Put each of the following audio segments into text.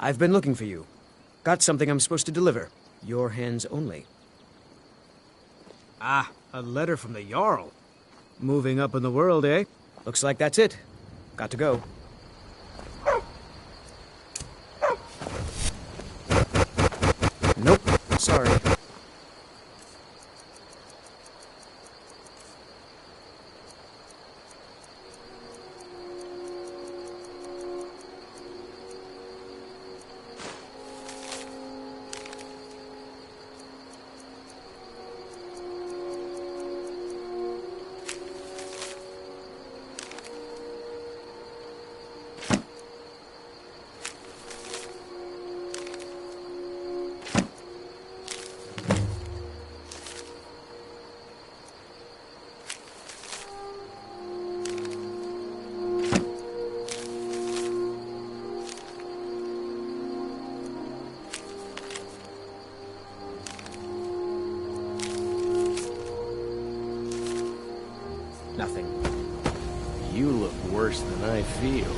I've been looking for you. Got something I'm supposed to deliver. Your hands only. Ah, a letter from the Jarl. Moving up in the world, eh? Looks like that's it. Got to go. Nope, sorry. Nothing. You look worse than I feel.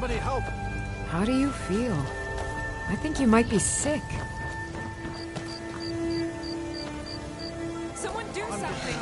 Somebody help! How do you feel? I think you might be sick. Someone do something!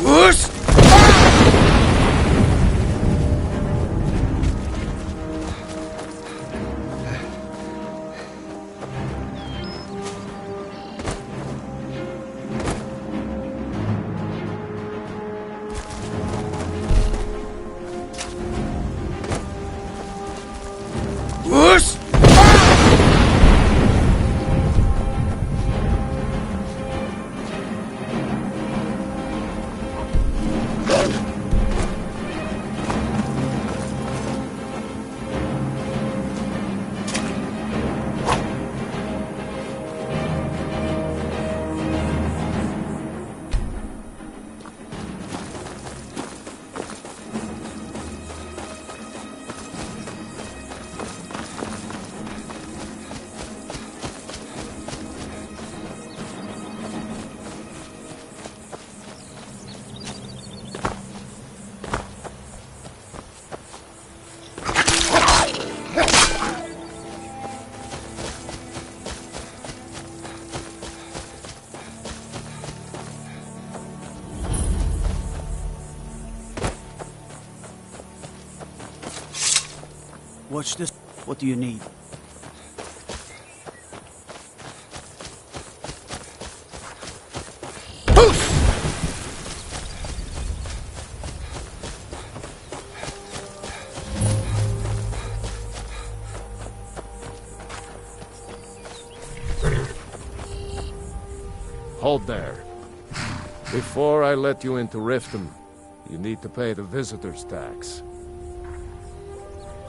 Whoosh! Whoosh! Watch this. What do you need? Hold there. Before I let you into Riften, you need to pay the visitor's tax.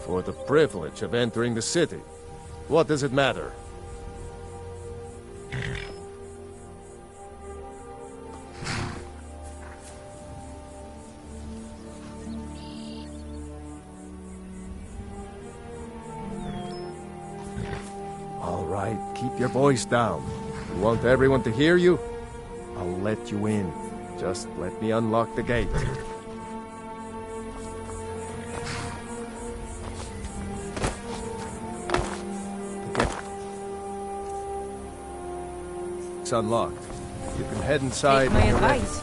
For the privilege of entering the city. What does it matter? All right, keep your voice down. You want everyone to hear you? I'll let you in. Just let me unlock the gate. It's unlocked. You can head inside. Take my when you're ready. advice.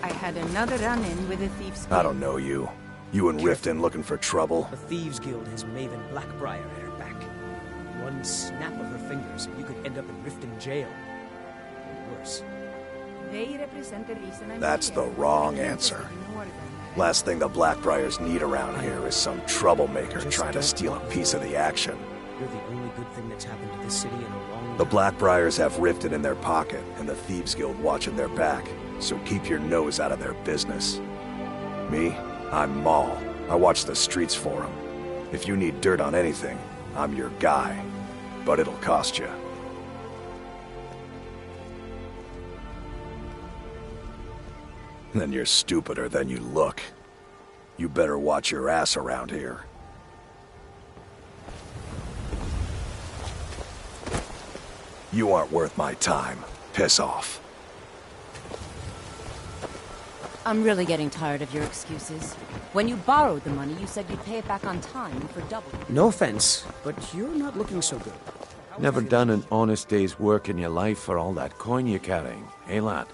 I had another run-in with a thief's I kid. don't know you. You and Riften looking for trouble? The Thieves Guild has Maven Blackbriar at her back. One snap of her fingers, and you could end up in Riften jail. Or worse. They represent the reason I'm That's here. the wrong answer. Last thing the Blackbriars need around here is some troublemaker Just trying to don't steal a want piece of the action. You're the only good thing that's happened to this city in a long The time. Blackbriars have Riften in their pocket and the Thieves Guild watching their back, so keep your nose out of their business. Me? I'm Maul. I watch the streets for them. If you need dirt on anything, I'm your guy. But it'll cost you. Then you're stupider than you look. You better watch your ass around here. You aren't worth my time. Piss off. I'm really getting tired of your excuses. When you borrowed the money, you said you'd pay it back on time and for double. No offense, but you're not looking so good. Never done an honest day's work in your life for all that coin you're carrying, eh, lad?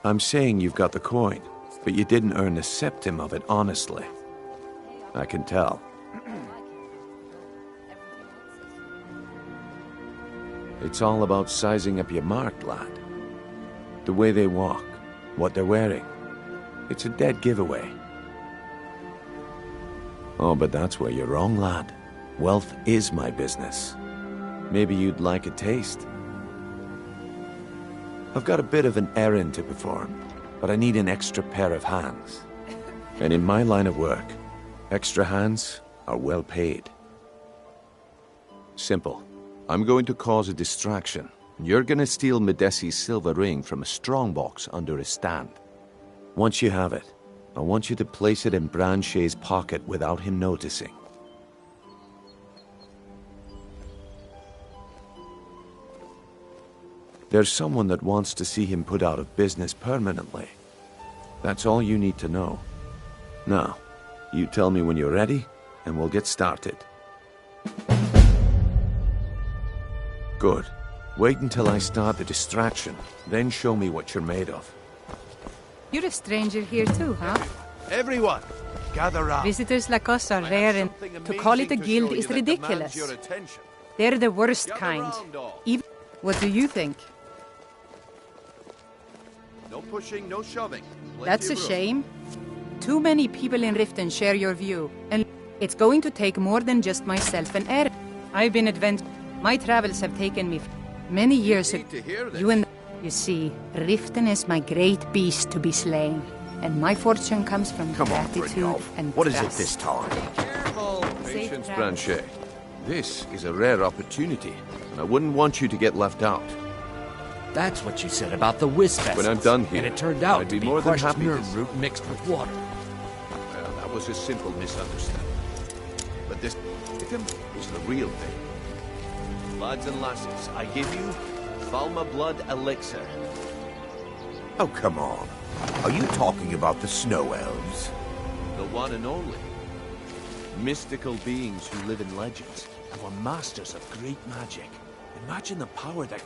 I'm saying you've got the coin, but you didn't earn a septim of it honestly. I can tell. It's all about sizing up your mark, lad. The way they walk, what they're wearing. It's a dead giveaway. Oh, but that's where you're wrong, lad. Wealth is my business. Maybe you'd like a taste. I've got a bit of an errand to perform, but I need an extra pair of hands. And in my line of work, extra hands are well paid. Simple. I'm going to cause a distraction. You're gonna steal Medesi's silver ring from a strongbox under a stand. Once you have it, I want you to place it in Branche's pocket without him noticing. There's someone that wants to see him put out of business permanently. That's all you need to know. Now, you tell me when you're ready, and we'll get started. Good. Wait until I start the distraction, then show me what you're made of. You're a stranger here too, huh? Everyone, gather round. Visitors like us are rare, and to call it a guild is ridiculous. They're the worst kind. Even... What do you think? No pushing, no shoving. That's a shame. Too many people in Riften share your view, and it's going to take more than just myself and Eric. I've been My travels have taken me many years ago. You see, Riften is my great beast to be slain, and my fortune comes from gratitude and What is trust. it this time? Careful. Patience, Branche. This is a rare opportunity, and I wouldn't want you to get left out. That's what you said about the wisp essence. When I'm done here, and it turned out I'd to be be more than crushed happy to nerve root mixed with water. Well, that was a simple misunderstanding. But this is the real thing. Lads and lasses, I give you Falma Blood Elixir. Oh, come on. Are you talking about the snow elves? The one and only. Mystical beings who live in legends and were masters of great magic. Imagine the power that...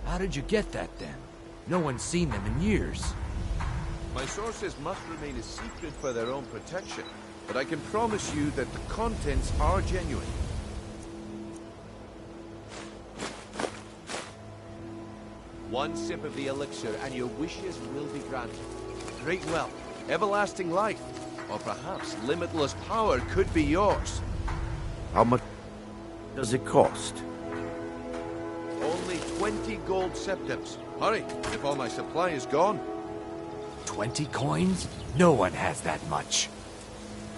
How did you get that then? No one's seen them in years. My sources must remain a secret for their own protection, but I can promise you that the contents are genuine. One sip of the elixir and your wishes will be granted. Great wealth, everlasting life, or perhaps limitless power could be yours. How much does it cost? Only 20 gold septims. Hurry, if all my supply is gone. 20 coins? No one has that much.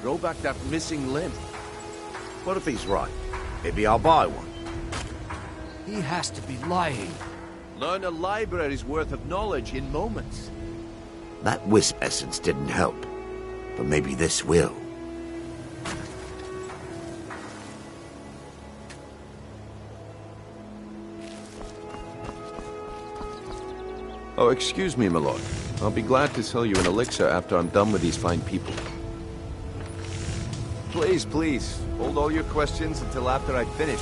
Grow back that missing limb. What if he's right? Maybe I'll buy one. He has to be lying. Learn a library's worth of knowledge in moments. That wisp essence didn't help, but maybe this will. Oh, excuse me, my lord. I'll be glad to sell you an elixir after I'm done with these fine people. Please, please, hold all your questions until after I finish.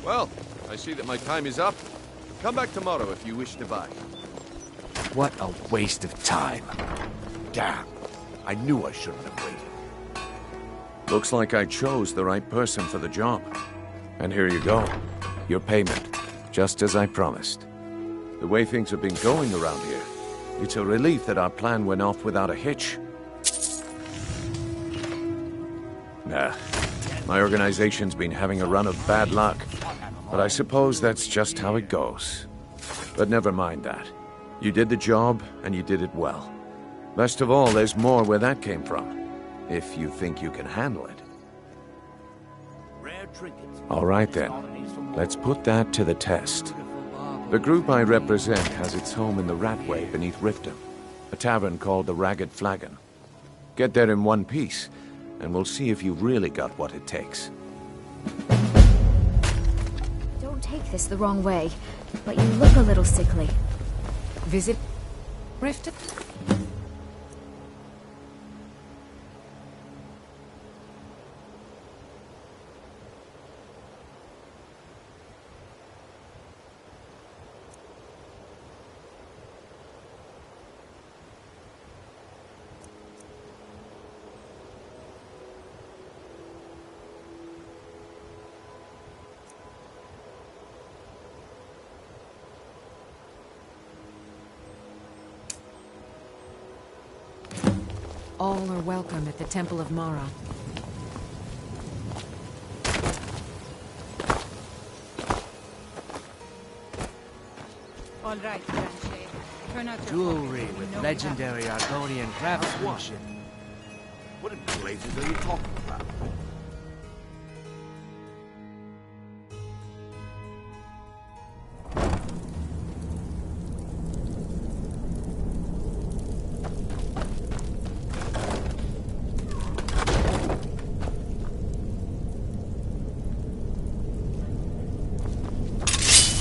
Well, I see that my time is up. Come back tomorrow if you wish to buy. What a waste of time. Damn. I knew I shouldn't have waited. Looks like I chose the right person for the job. And here you go. Your payment. Just as I promised. The way things have been going around here, it's a relief that our plan went off without a hitch. Nah. My organization's been having a run of bad luck. But I suppose that's just how it goes. But never mind that. You did the job, and you did it well. Best of all, there's more where that came from. If you think you can handle it. All right then. Let's put that to the test. The group I represent has its home in the Ratway beneath Riften, a tavern called the Ragged Flagon. Get there in one piece, and we'll see if you've really got what it takes. Don't take this the wrong way, but you look a little sickly. Visit Riften? All are welcome at the Temple of Mara. All right, Branche. Turn out your Jewelry pockets. with No legendary Argonian craftsmanship. What in blazes are you talking about?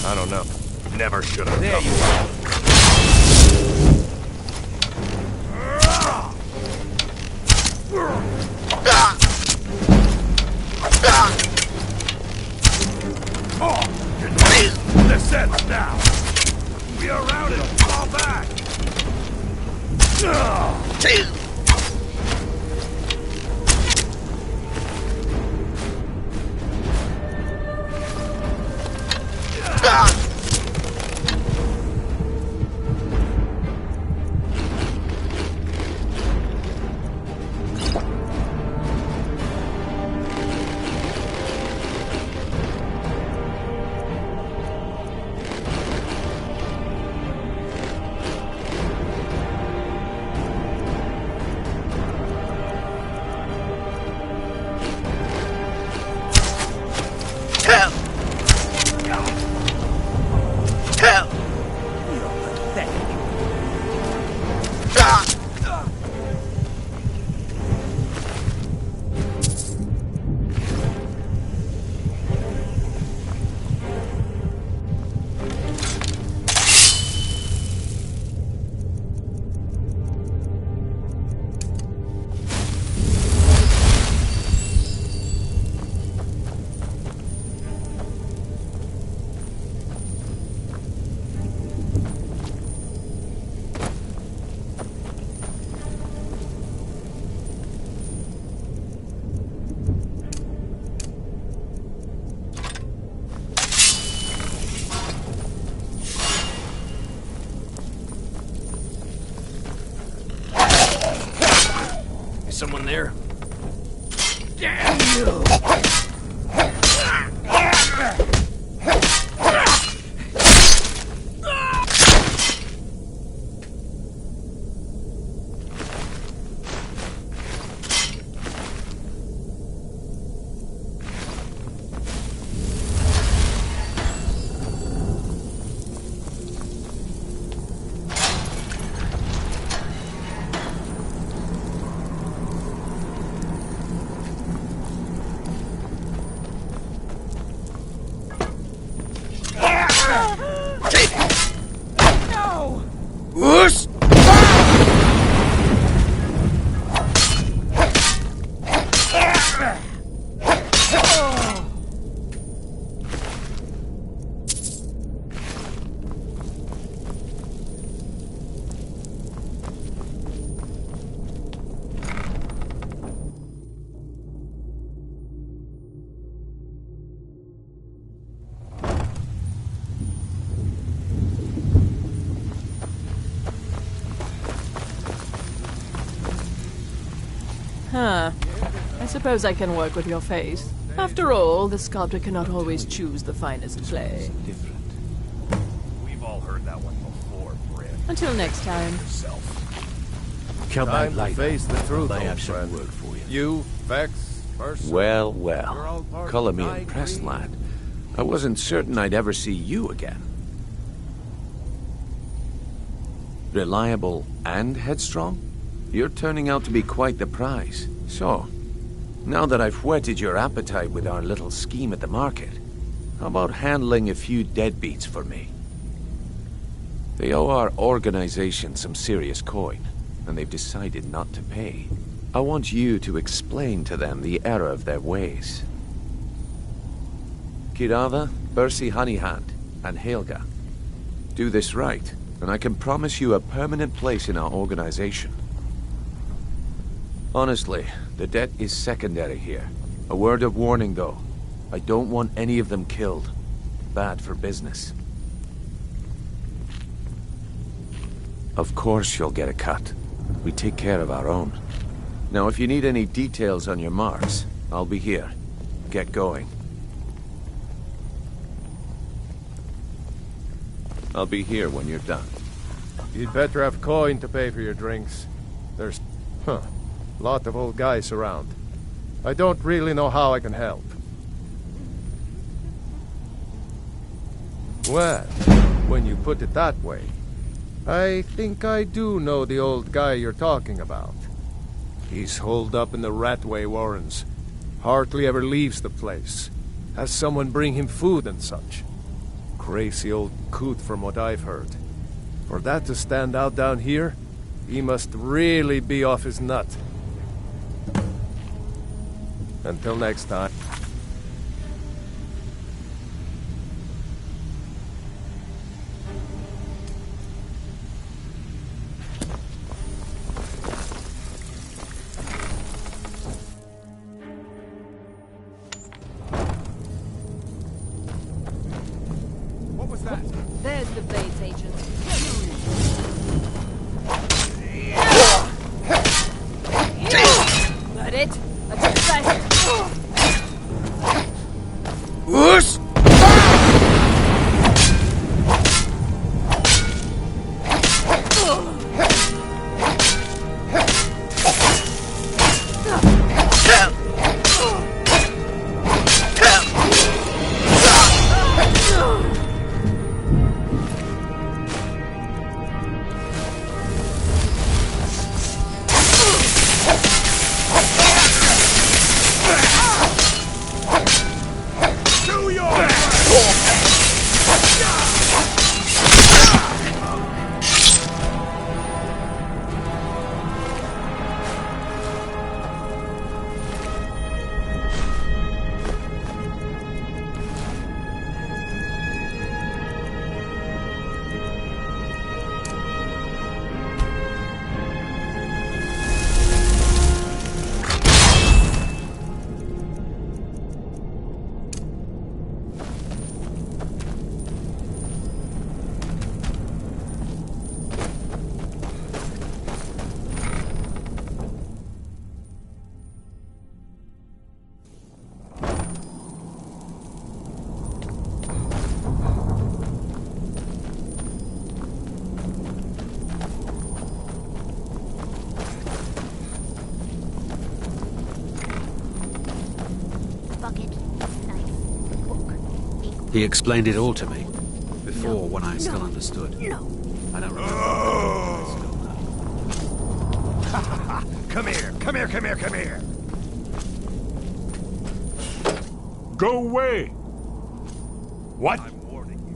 I don't know. Never should have. There you go. This ends now. We are routed. Fall back. someone there. Damn you! Whoosh! Huh. I suppose I can work with your face. After all, the sculptor cannot always choose the finest clay. We've all heard that one before, Bryn. Until next time. Come Time to face the truth, I old have some friend. work for you. You, Vex, Mercer. Well, You're well. all part Color of me my impressed, creed. lad. I wasn't certain I'd ever see you again. Reliable and headstrong? You're turning out to be quite the prize. So, now that I've whetted your appetite with our little scheme at the market, how about handling a few deadbeats for me? They owe our organization some serious coin, and they've decided not to pay. I want you to explain to them the error of their ways. Kirava, Bersi Honeyhand, and Helga. Do this right, and I can promise you a permanent place in our organization. Honestly, the debt is secondary here. A word of warning, though. I don't want any of them killed. Bad for business. Of course you'll get a cut. We take care of our own. Now, if you need any details on your marks, I'll be here. Get going. I'll be here when you're done. You'd better have coin to pay for your drinks. There's, lot of old guys around. I don't really know how I can help. Well, when you put it that way, I think I do know the old guy you're talking about. He's holed up in the Ratway Warrens. Hardly ever leaves the place. Has someone bring him food and such. Crazy old coot from what I've heard. For that to stand out down here, he must really be off his nut. Until next time. What was that? There's the bait agent. Got it? That's fast. Whoosh! He explained it all to me. Before, when I still understood. I don't remember. Come here, come here, come here, come here. Go away! What?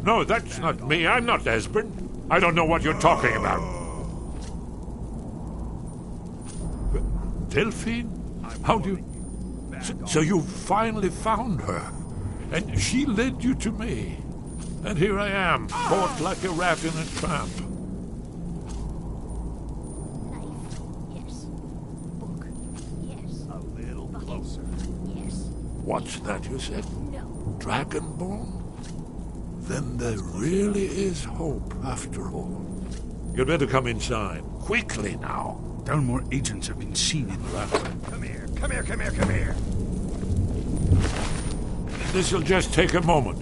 No, that's not me. I'm not Esbern. I don't know what you're talking about. Delphine? How do you... So you finally found her. And she led you to me. And here I am, caught like a rat in a trap. A little closer. What's that you said? Dragonborn? Then there really is hope, after all. You'd better come inside. Quickly now. Dalmor agents have been seen in Rathbone. Come here, come here, come here, come here. This'll just take a moment.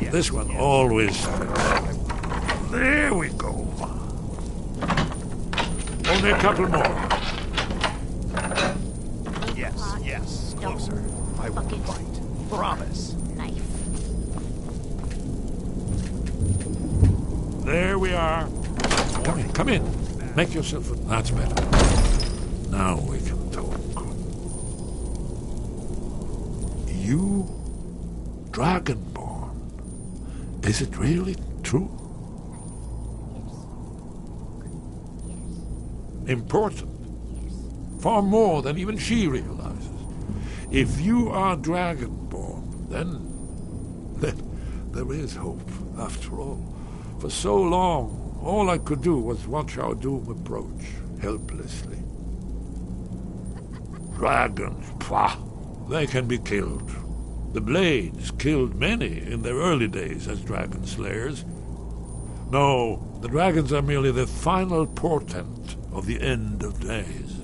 This one always... There we go. Only a couple more. Yes, closer. I won't bite. Promise. There we are. Come in. Make yourself... That's better. Now we can talk. You... Dragonborn. Is it really true? Important. Far more than even she realizes. If you are Dragonborn, then there is hope, after all. For so long, all I could do was watch our doom approach, helplessly. Dragons, pah! They can be killed. The Blades killed many in their early days as dragon slayers. No, the dragons are merely the final portent of the end of days.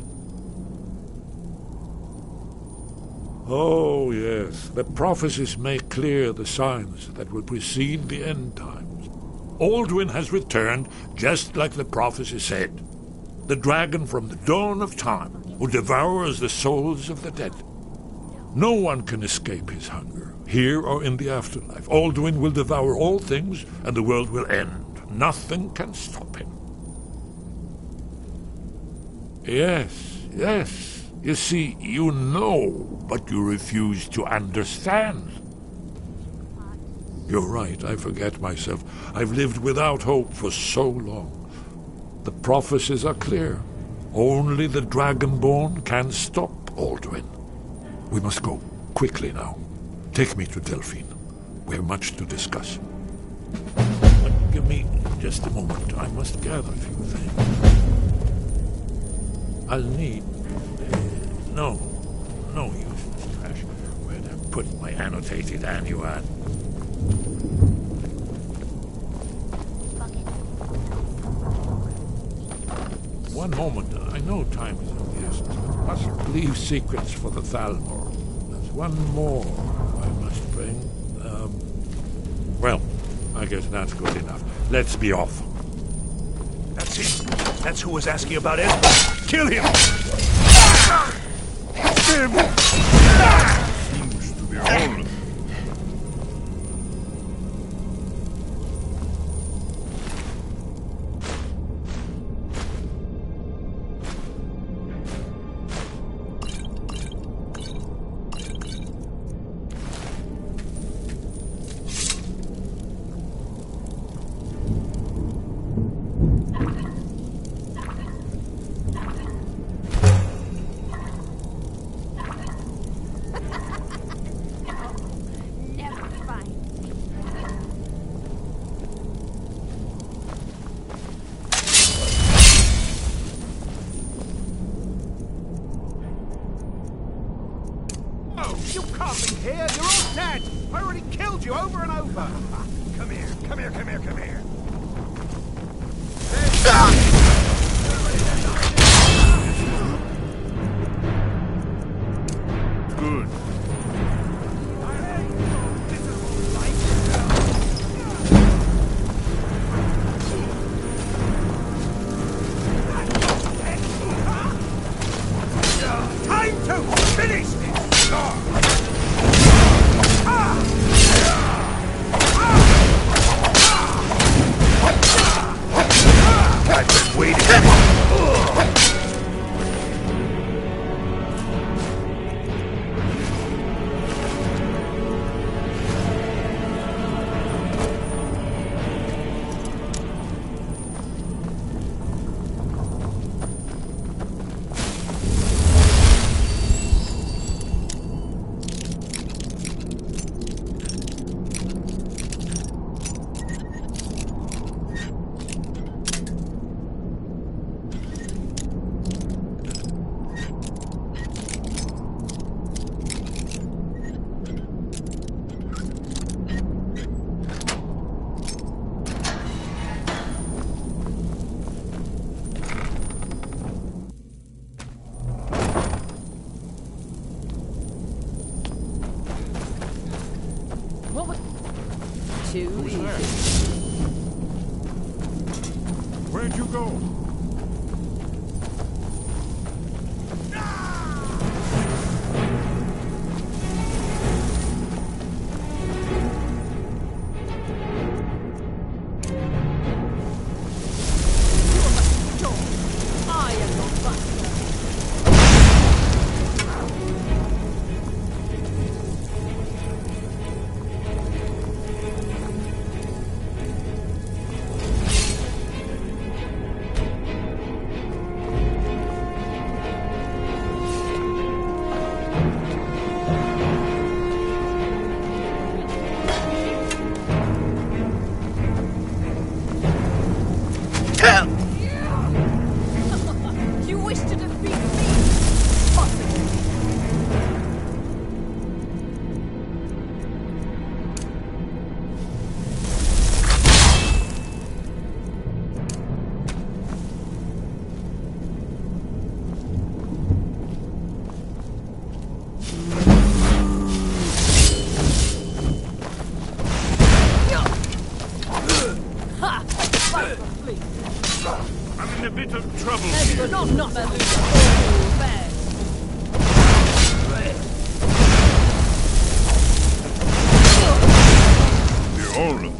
Oh, yes, the prophecies make clear the signs that will precede the end times. Alduin has returned just like the prophecy said. The dragon from the dawn of time who devours the souls of the dead. No one can escape his hunger, here or in the afterlife. Alduin will devour all things, and the world will end. Nothing can stop him. Yes. You see, you know, but you refuse to understand. You're right, I forget myself. I've lived without hope for so long. The prophecies are clear. Only the Dragonborn can stop Alduin. We must go, quickly now. Take me to Delphine. We have much to discuss. But give me just a moment. I must gather a few things. I'll need... No useless trash. Where'd I put my annotated annuad? One moment. I know time is of the essence, but must leave secrets for the Thalmor. There's one more I must bring. Well, I guess that's good enough. Let's be off. That's him. That's who was asking about it. Kill him! Seems to be all. You can't be here! You're all dead! I already killed you over and over! Come here, come here, come here, come here! Good. Time to finish this! What was... Too Who's easy. there? Where'd you go? I am your buster. You wish to defeat me? Possible. Ha! Fight for fleet. I'm in a bit of trouble As here. for not a loser. Oh, bad. They're all of them.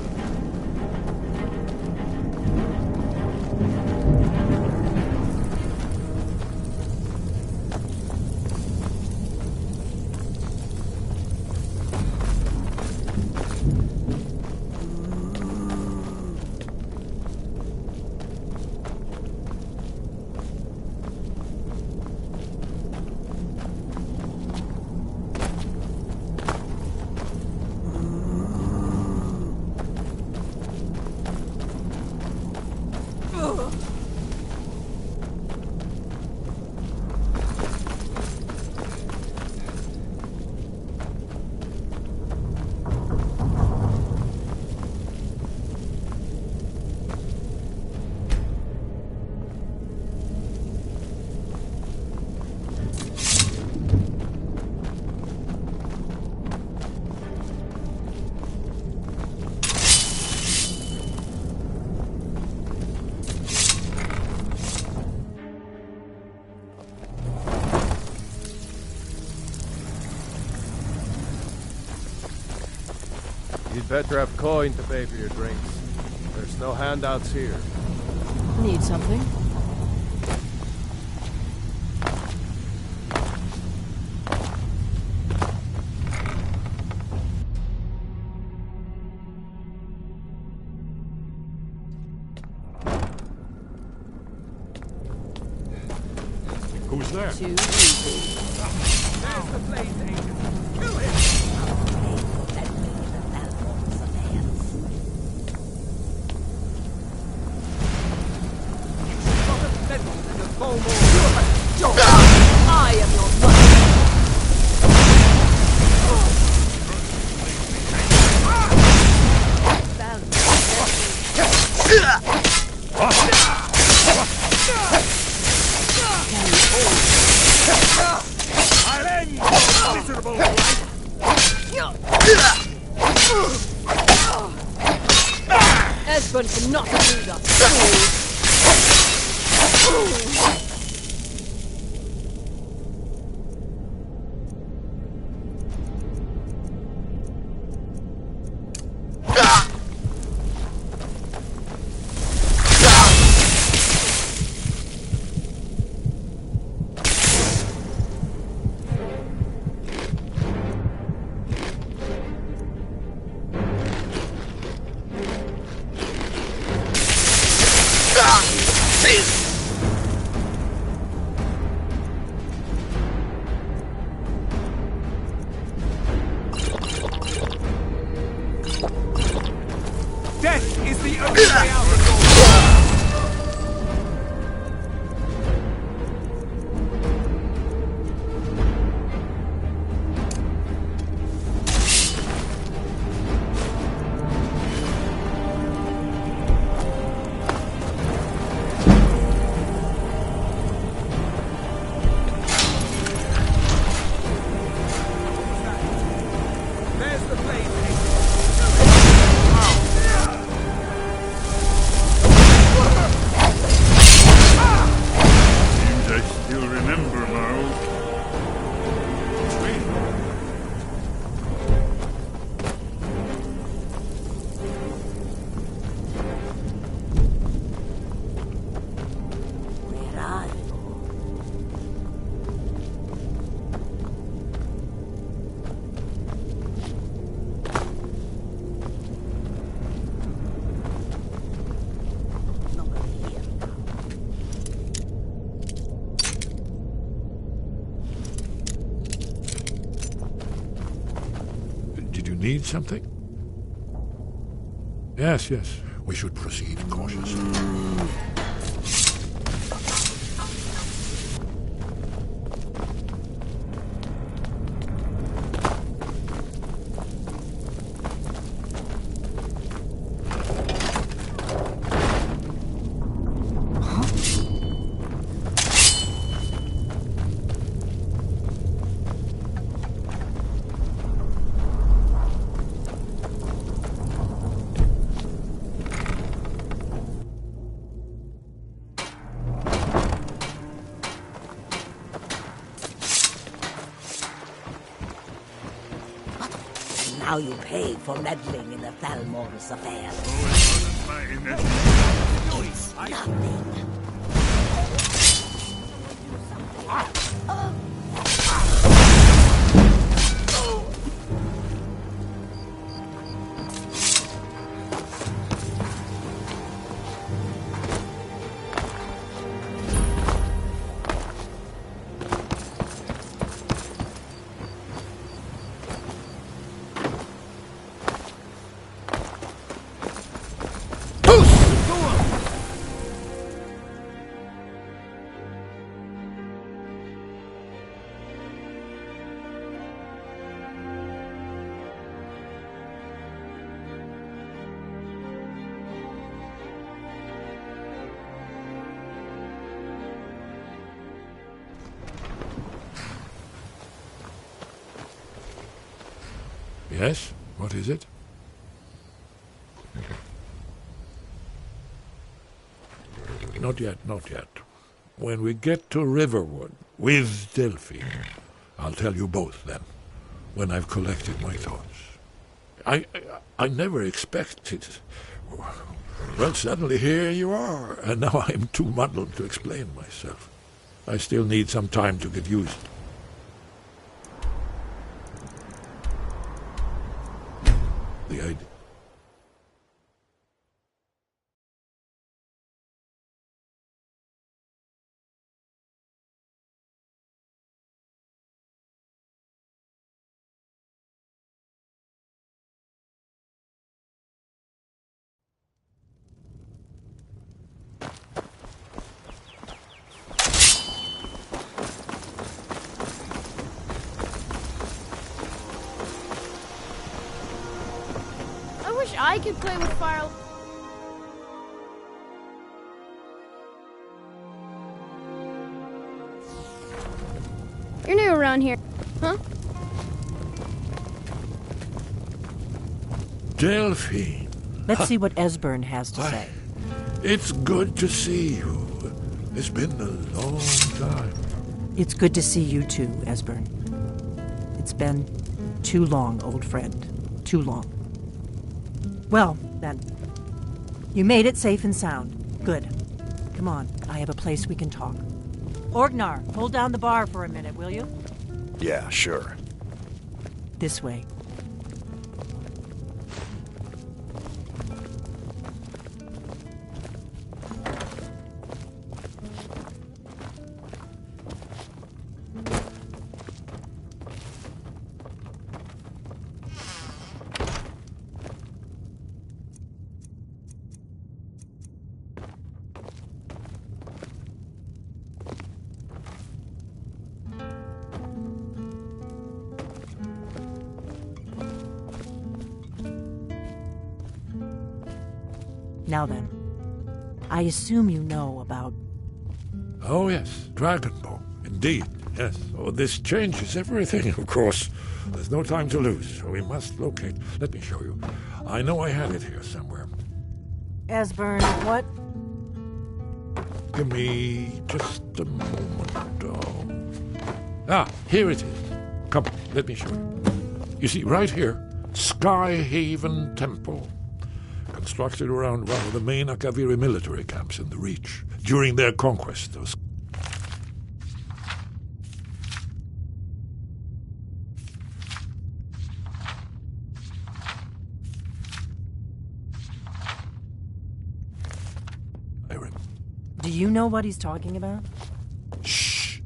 You'd better have coin to pay for your drinks. There's no handouts here. Need something? Who's there? Too easy. There's the blaze agent. Kill him! I am your mother. I'll end your miserable life! Esbern cannot elude us. Death is the only way out of your... There's the blaze agent. need something? Yes, yes. We should proceed cautiously. Now you pay for meddling in the Thalmor's affair. It's nothing. Yes? What is it? Not yet, not yet. When we get to Riverwood with Delphine, I'll tell you both then, when I've collected my thoughts. I never expected. Well, suddenly here you are, and now I'm too muddled to explain myself. I still need some time to get used. The idea. I wish I could play with fire. You're new around here, huh? Delphine. Let's see what Esbern has to say. It's good to see you. It's been a long time. It's good to see you too, Esbern. It's been too long, old friend. Too long. Well, then. You made it safe and sound. Good. Come on, I have a place we can talk. Orgnar, hold down the bar for a minute, will you? Yeah, sure. This way. Now then, I assume you know about... Oh, yes, Dragonbow. Indeed, yes. Oh, this changes everything, of course. There's no time to lose, so we must locate. Let me show you. I know I had it here somewhere. Esbern, what? Give me just a moment. Oh. Ah, here it is. Come, let me show you. You see, right here, Skyhaven Temple. Constructed around one of the main Akaviri military camps in the Reach during their conquest of... Do you know what he's talking about? Shh!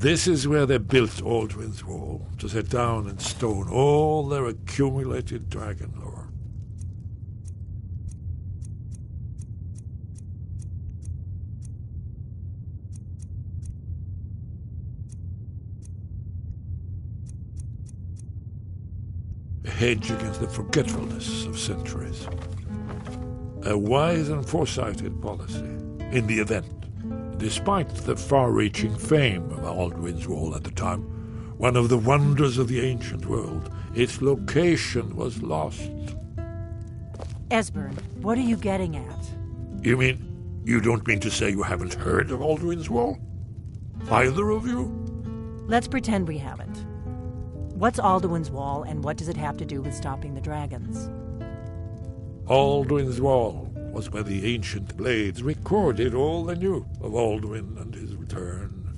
This is where they built Aldrin's Wall, to set down in stone all their accumulated dragon lore. A hedge against the forgetfulness of centuries. A wise and foresighted policy in the event. Despite the far-reaching fame of Aldrin's Wall at the time, one of the wonders of the ancient world, its location was lost. Esbern, what are you getting at? You mean, you don't mean to say you haven't heard of Aldrin's Wall? Either of you? Let's pretend we haven't. What's Alduin's Wall, and what does it have to do with stopping the dragons? Aldrin's Wall was where the ancient blades recorded all they knew of Alduin and his return.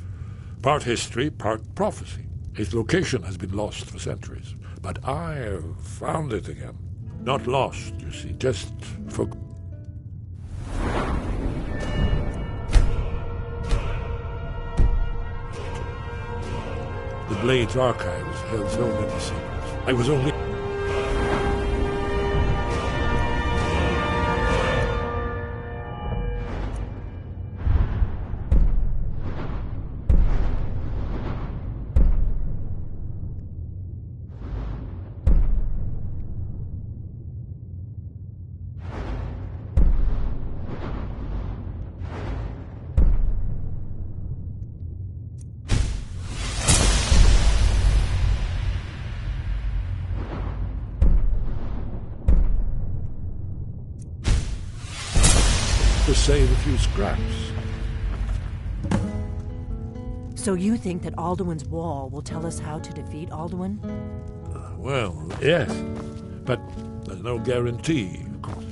Part history, part prophecy. Its location has been lost for centuries, but I've found it again. Not lost, you see, just forgotten. The Blades archives held so many secrets. I was only... to save a few scraps. So you think that Alduin's Wall will tell us how to defeat Alduin? Well, yes, but there's no guarantee, of course.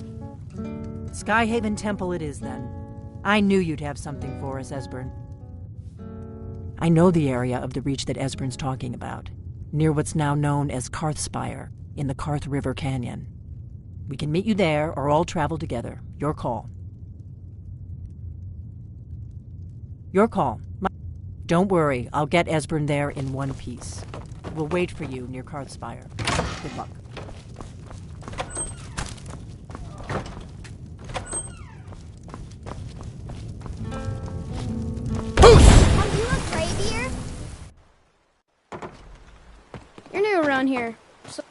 Skyhaven Temple it is, then. I knew you'd have something for us, Esbern. I know the area of the reach that Esbern's talking about, near what's now known as Karthspire, in the Karth River Canyon. We can meet you there, or all travel together. Your call. Your call. Don't worry, I'll get Esbern there in one piece. We'll wait for you near Karthspire. Good luck. Are you a graybeard? You're new around here. So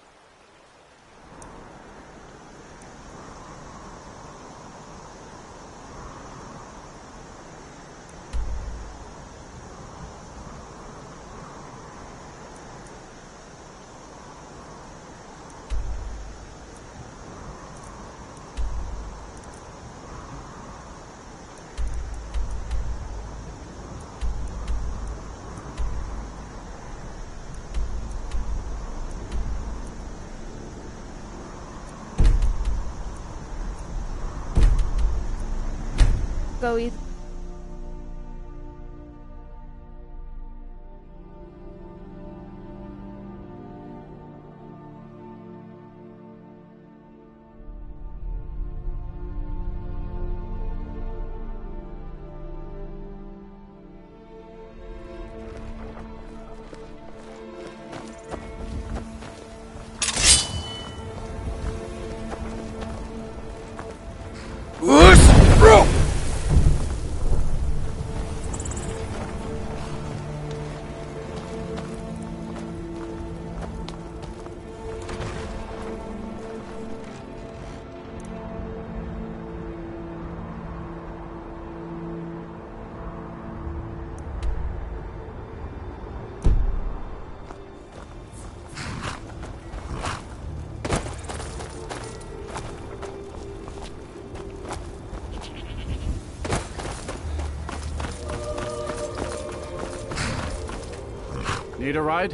go eat. Need a ride?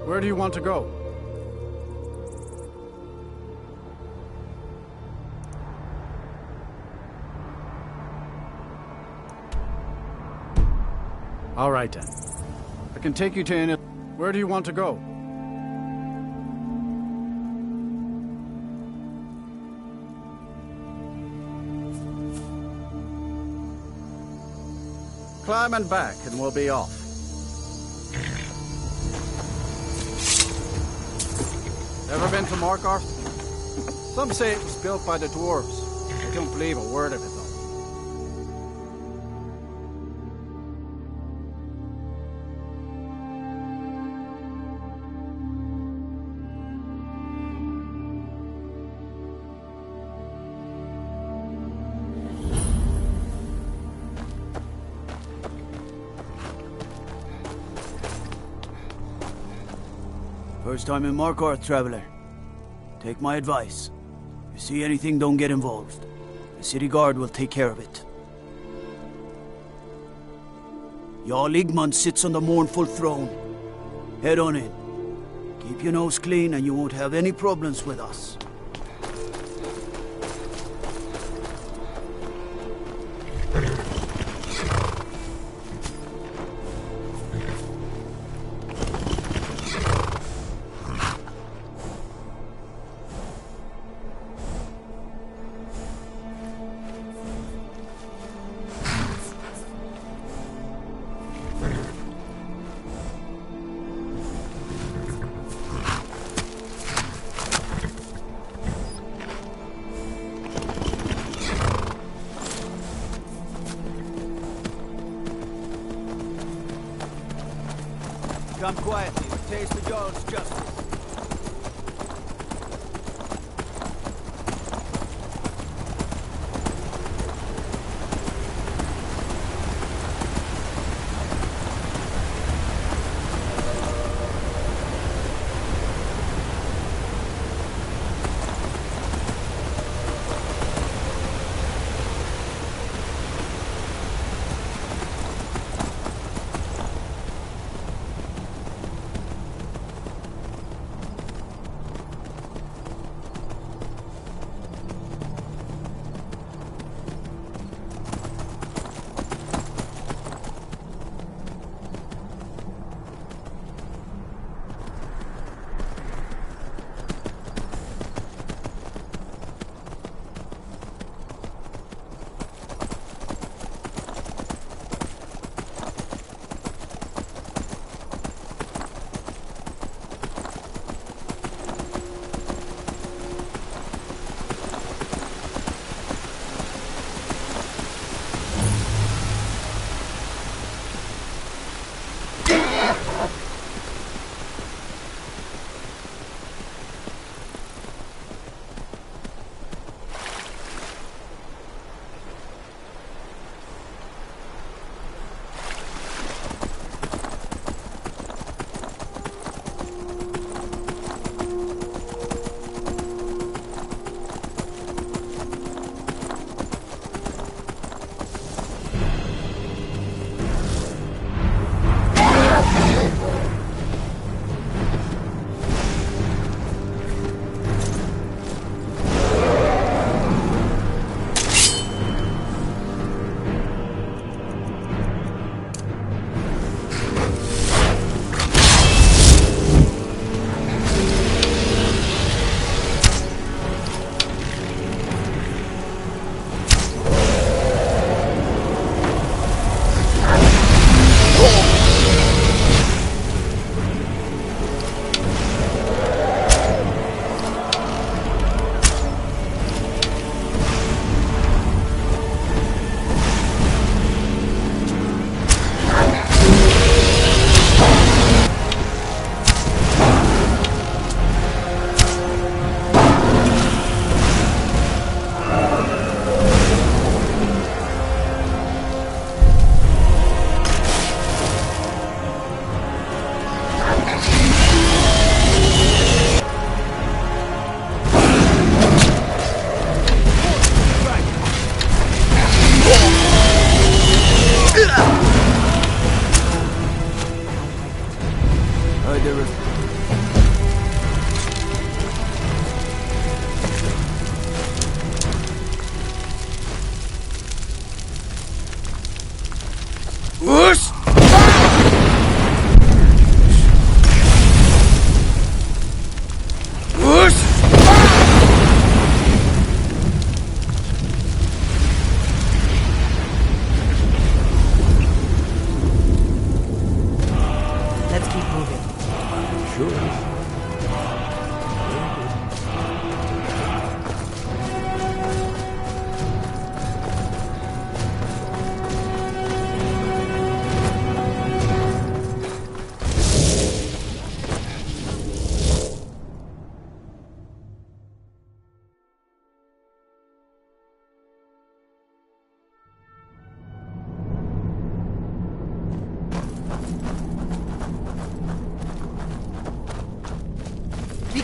Where do you want to go? All right then. I can take you to any... Where do you want to go? Climb and back, and we'll be off. Ever been to Markarth? Some say it was built by the dwarves. I don't believe a word of it, though. First time in Markarth, traveler. Take my advice. If you see anything, don't get involved. The city guard will take care of it. Jarl Igmund sits on the mournful throne. Head on in. Keep your nose clean and you won't have any problems with us. Come quietly, taste the Jarl's justice.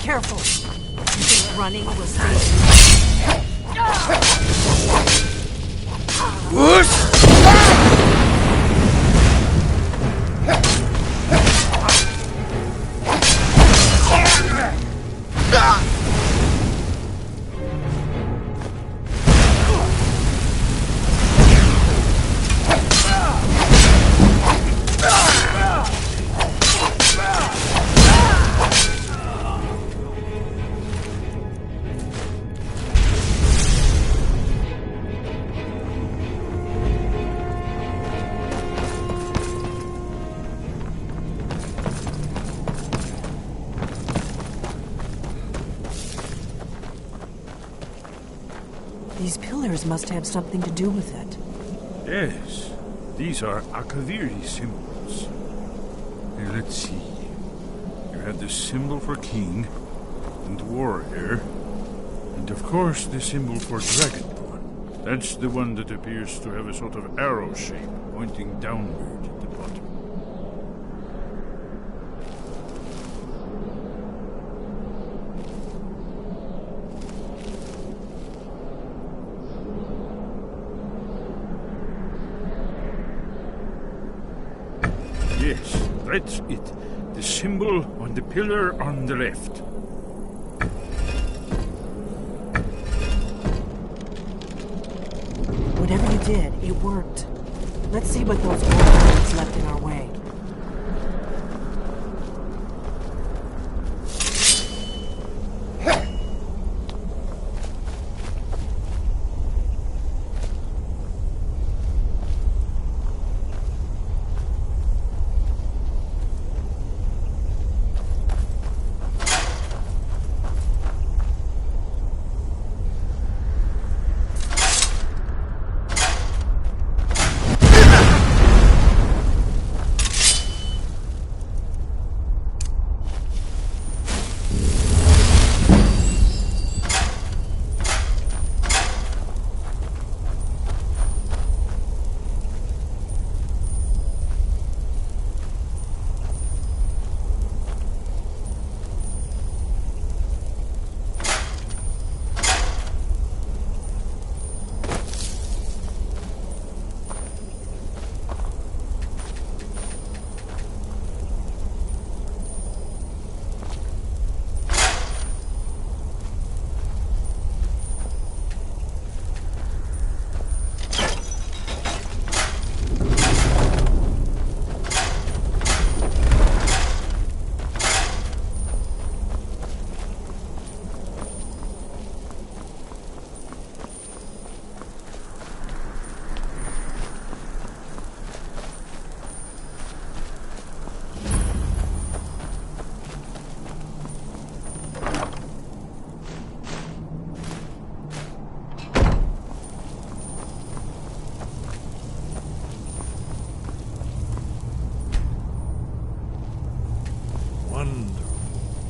careful. You think running will save These pillars must have something to do with it. Yes, these are Akaviri symbols. Here, let's see. You have the symbol for king and warrior, and of course the symbol for dragonborn. That's the one that appears to have a sort of arrow shape pointing downward at the bottom. Yes, that's it. The symbol on the pillar on the left. Whatever you did, it worked. Let's see what those old relics left in our way.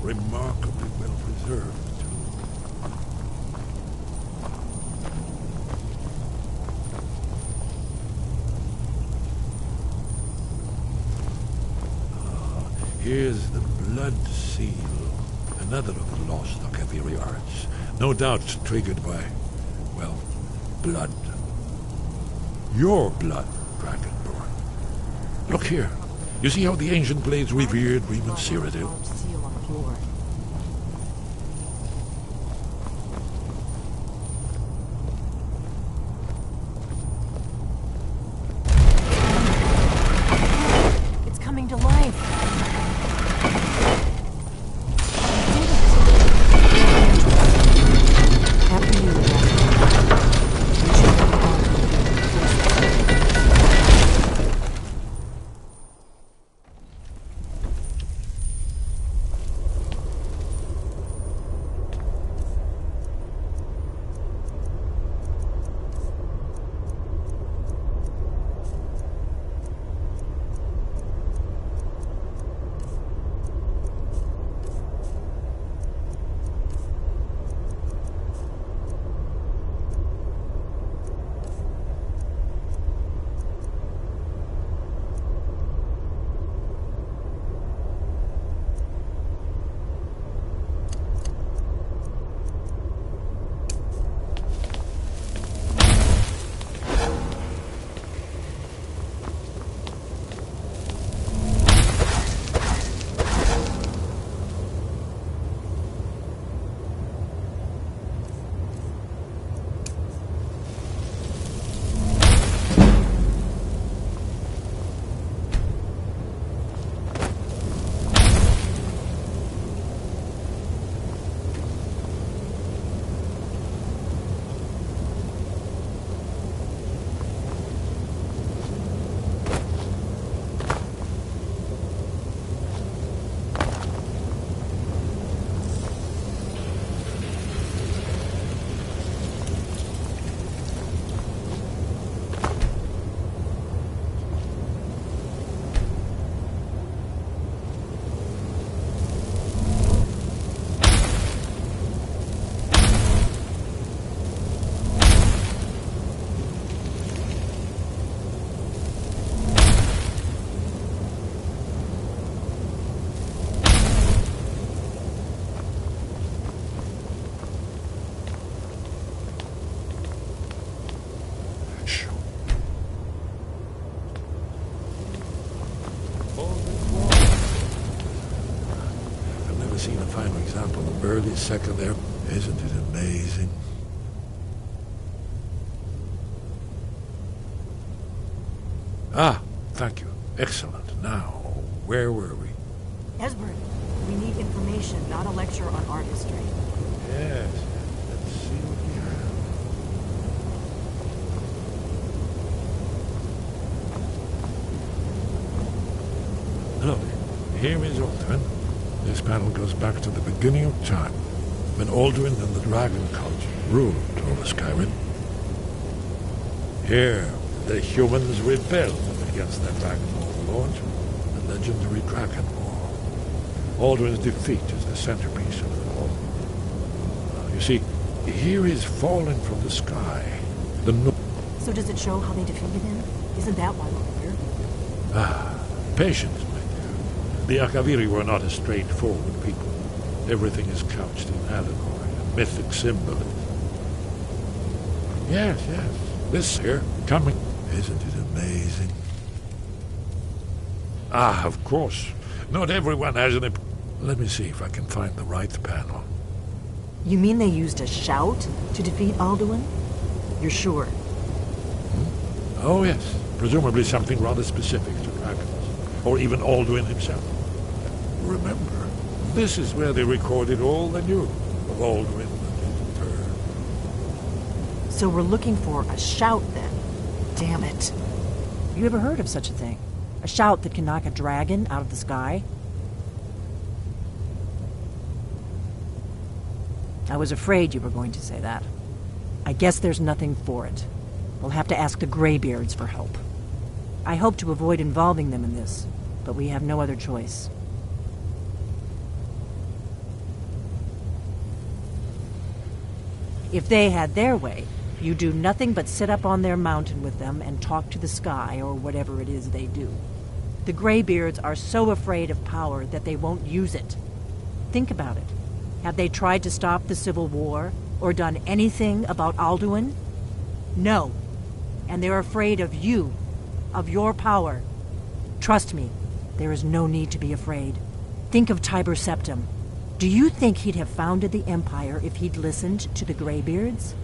Remarkably well preserved, too. Here's the blood seal, another of the lost Akaviri arts. No doubt triggered by, well, blood. Your blood, Dragonborn. Look here. You see how the ancient blades revered Reman Cyrodiil? Seal on the floor. It's coming to life. After you, every second there. Isn't it amazing? Ah, thank you. Excellent. Now, where were we? Esbern, we need information, not a lecture on art history. Yes, let's see what we have. Look, here is Alduin. This panel goes back to the beginning of time, when Alduin and the Dragon Cult ruled over Skyrim. Here, the humans rebelled against their dragon overlord, the legendary Dragon War. Alduin's defeat is the centerpiece of it all. You see, here is fallen from the sky. So does it show how they defeated him? Isn't that why we're here? Ah, patience, my dear. The Akaviri were not a straightforward people. Everything is couched in allegory and mythic symbolism. Yes, yes. This here, coming. Isn't it amazing? Ah, of course. Not everyone has an... Let me see if I can find the right panel. You mean they used a shout to defeat Alduin? You're sure? Oh, yes. Presumably something rather specific to dragons. Or even Alduin himself. Remember, this is where they recorded all they knew of Alduin and his turn. So we're looking for a shout, then. Damn it. You ever heard of such a thing? A shout that can knock a dragon out of the sky? I was afraid you were going to say that. I guess there's nothing for it. We'll have to ask the Greybeards for help. I hope to avoid involving them in this, but we have no other choice. If they had their way, you do nothing but sit up on their mountain with them and talk to the sky or whatever it is they do. The Greybeards are so afraid of power that they won't use it. Think about it. Have they tried to stop the Civil War or done anything about Alduin? No. And they're afraid of you, of your power. Trust me, there is no need to be afraid. Think of Tiber Septim. Do you think he'd have founded the Empire if he'd listened to the Greybeards?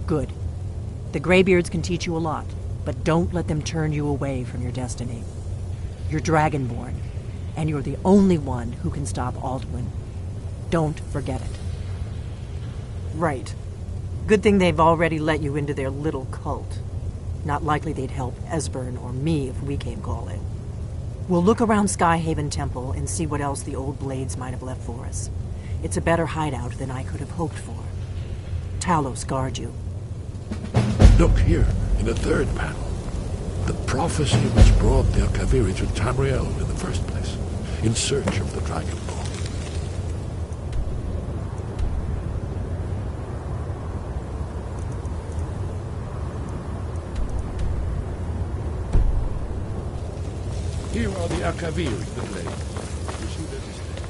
Good. The Greybeards can teach you a lot, but don't let them turn you away from your destiny. You're Dragonborn, and you're the only one who can stop Alduin. Don't forget it. Right. Good thing they've already let you into their little cult. Not likely they'd help Esbern or me if we came calling. We'll look around Skyhaven Temple and see what else the old blades might have left for us. It's a better hideout than I could have hoped for. Talos guard you. Look here, in the third panel. The prophecy which brought the Akaviri to Tamriel in the first place, in search of the Dragon Ball. Here are the Akaviri that lay. You see that is there.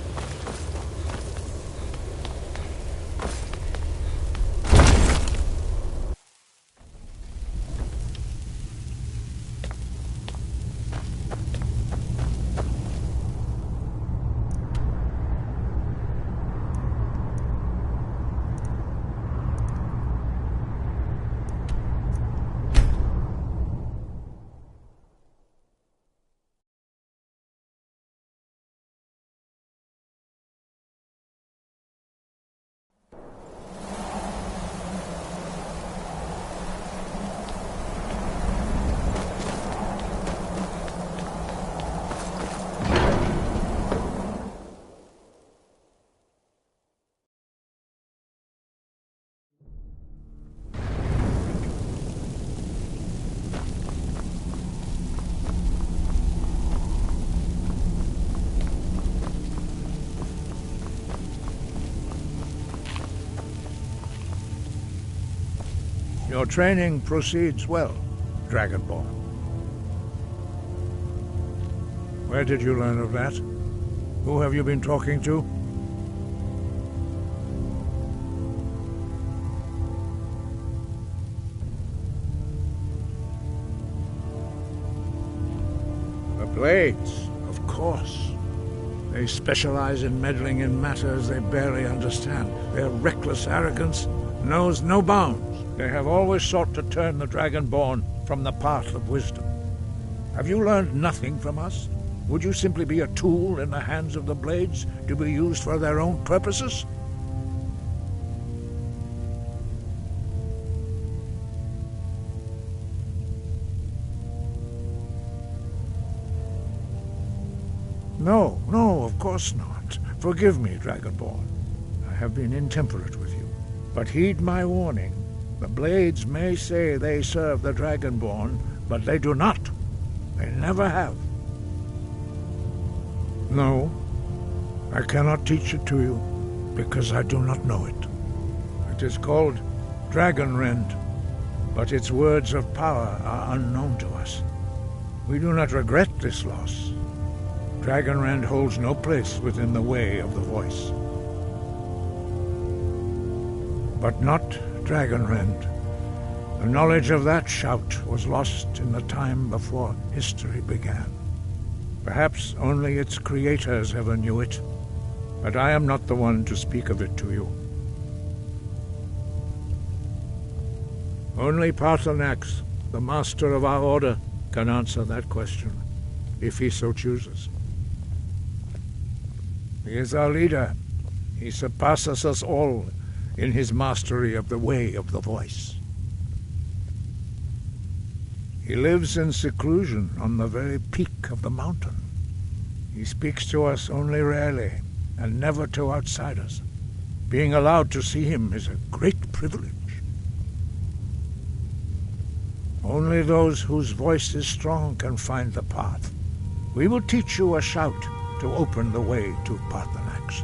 Your training proceeds well, Dragonborn. Where did you learn of that? Who have you been talking to? A Blades, of course. They specialize in meddling in matters they barely understand. Their reckless arrogance knows no bounds. They have always sought to turn the Dragonborn from the path of wisdom. Have you learned nothing from us? Would you simply be a tool in the hands of the Blades to be used for their own purposes? No, of course not. Forgive me, Dragonborn. I have been intemperate with you. But heed my warning. The Blades may say they serve the Dragonborn, but they do not. They never have. No, I cannot teach it to you, because I do not know it. It is called Dragonrend, but its words of power are unknown to us. We do not regret this loss. Dragonrend holds no place within the way of the voice. But not Dragonrend. The knowledge of that shout was lost in the time before history began. Perhaps only its creators ever knew it, but I am not the one to speak of it to you. Only Paarthurnax, the master of our order, can answer that question, if he so chooses. He is our leader. He surpasses us all in his mastery of the way of the voice. He lives in seclusion on the very peak of the mountain. He speaks to us only rarely, and never to outsiders. Being allowed to see him is a great privilege. Only those whose voice is strong can find the path. We will teach you a shout to open the way to Paarthurnax.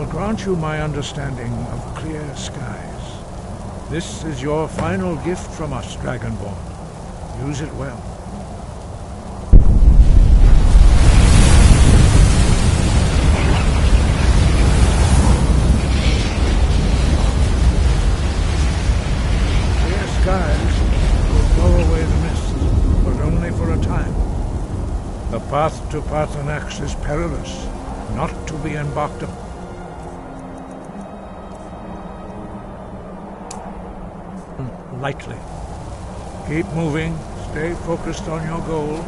Grant you my understanding of clear skies. This is your final gift from us, Dragonborn. Use it well. Clear skies will blow away the mist, but only for a time. The path to Paarthurnax is perilous, not to be embarked upon. Lightly. Keep moving. Stay focused on your goal.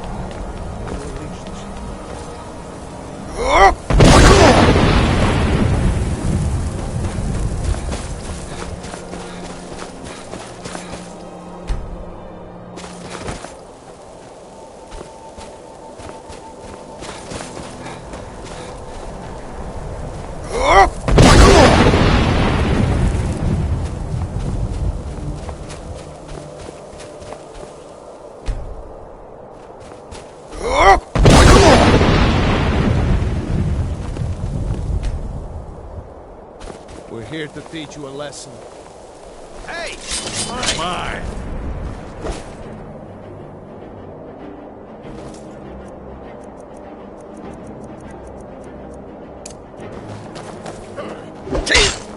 We're here to teach you a lesson. Hey! My!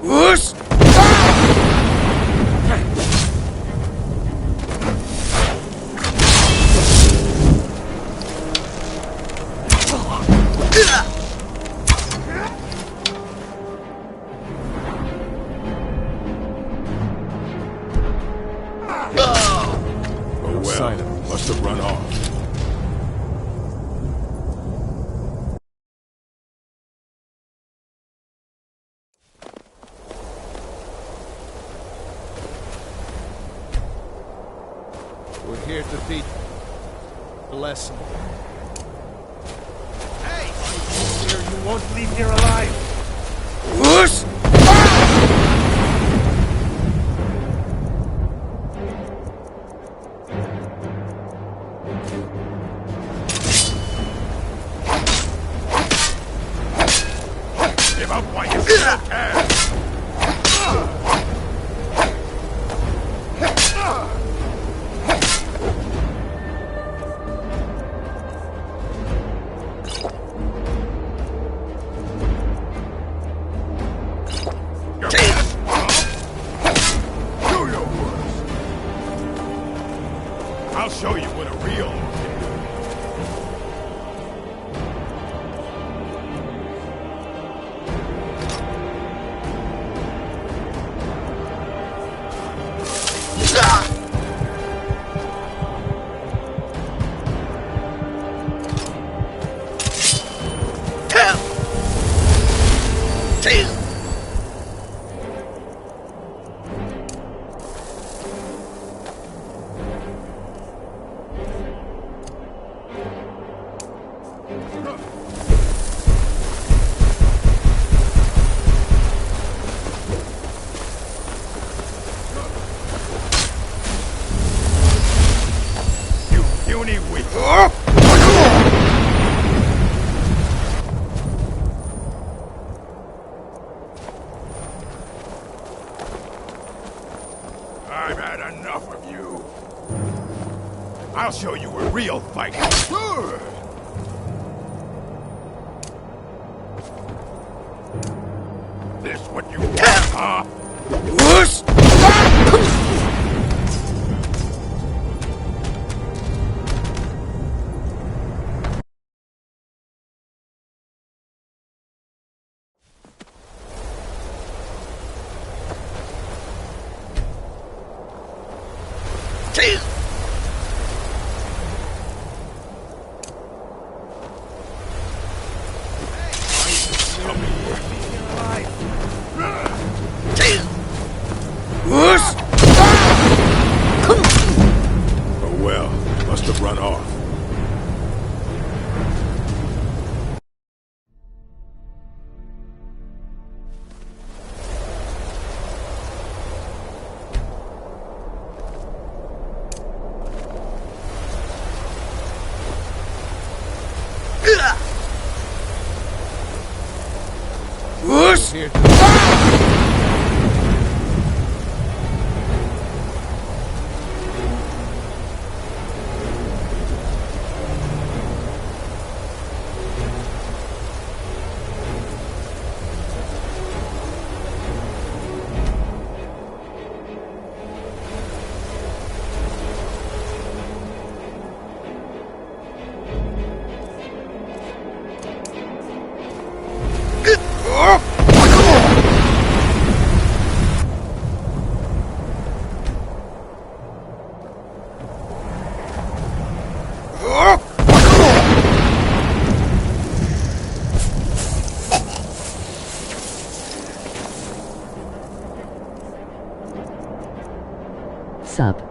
Whoosh! Must have run off. here to teach a lesson. Hey! Here, you won't leave here alive! Whoosh! Give up while you still can! I'll show you what a real orc can do. You puny weak. I've had enough of you. I'll show you a real fight. This what you want, huh? Whoosh! Oh well, must have run off. Whoosh! Here. Sub.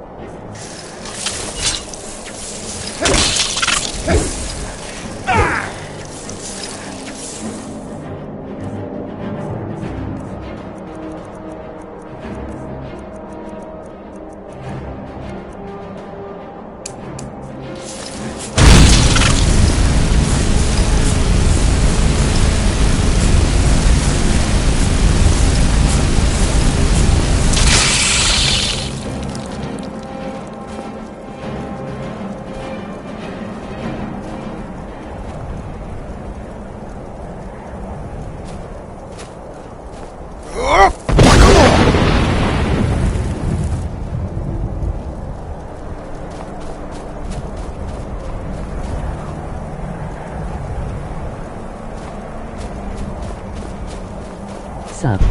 Sub.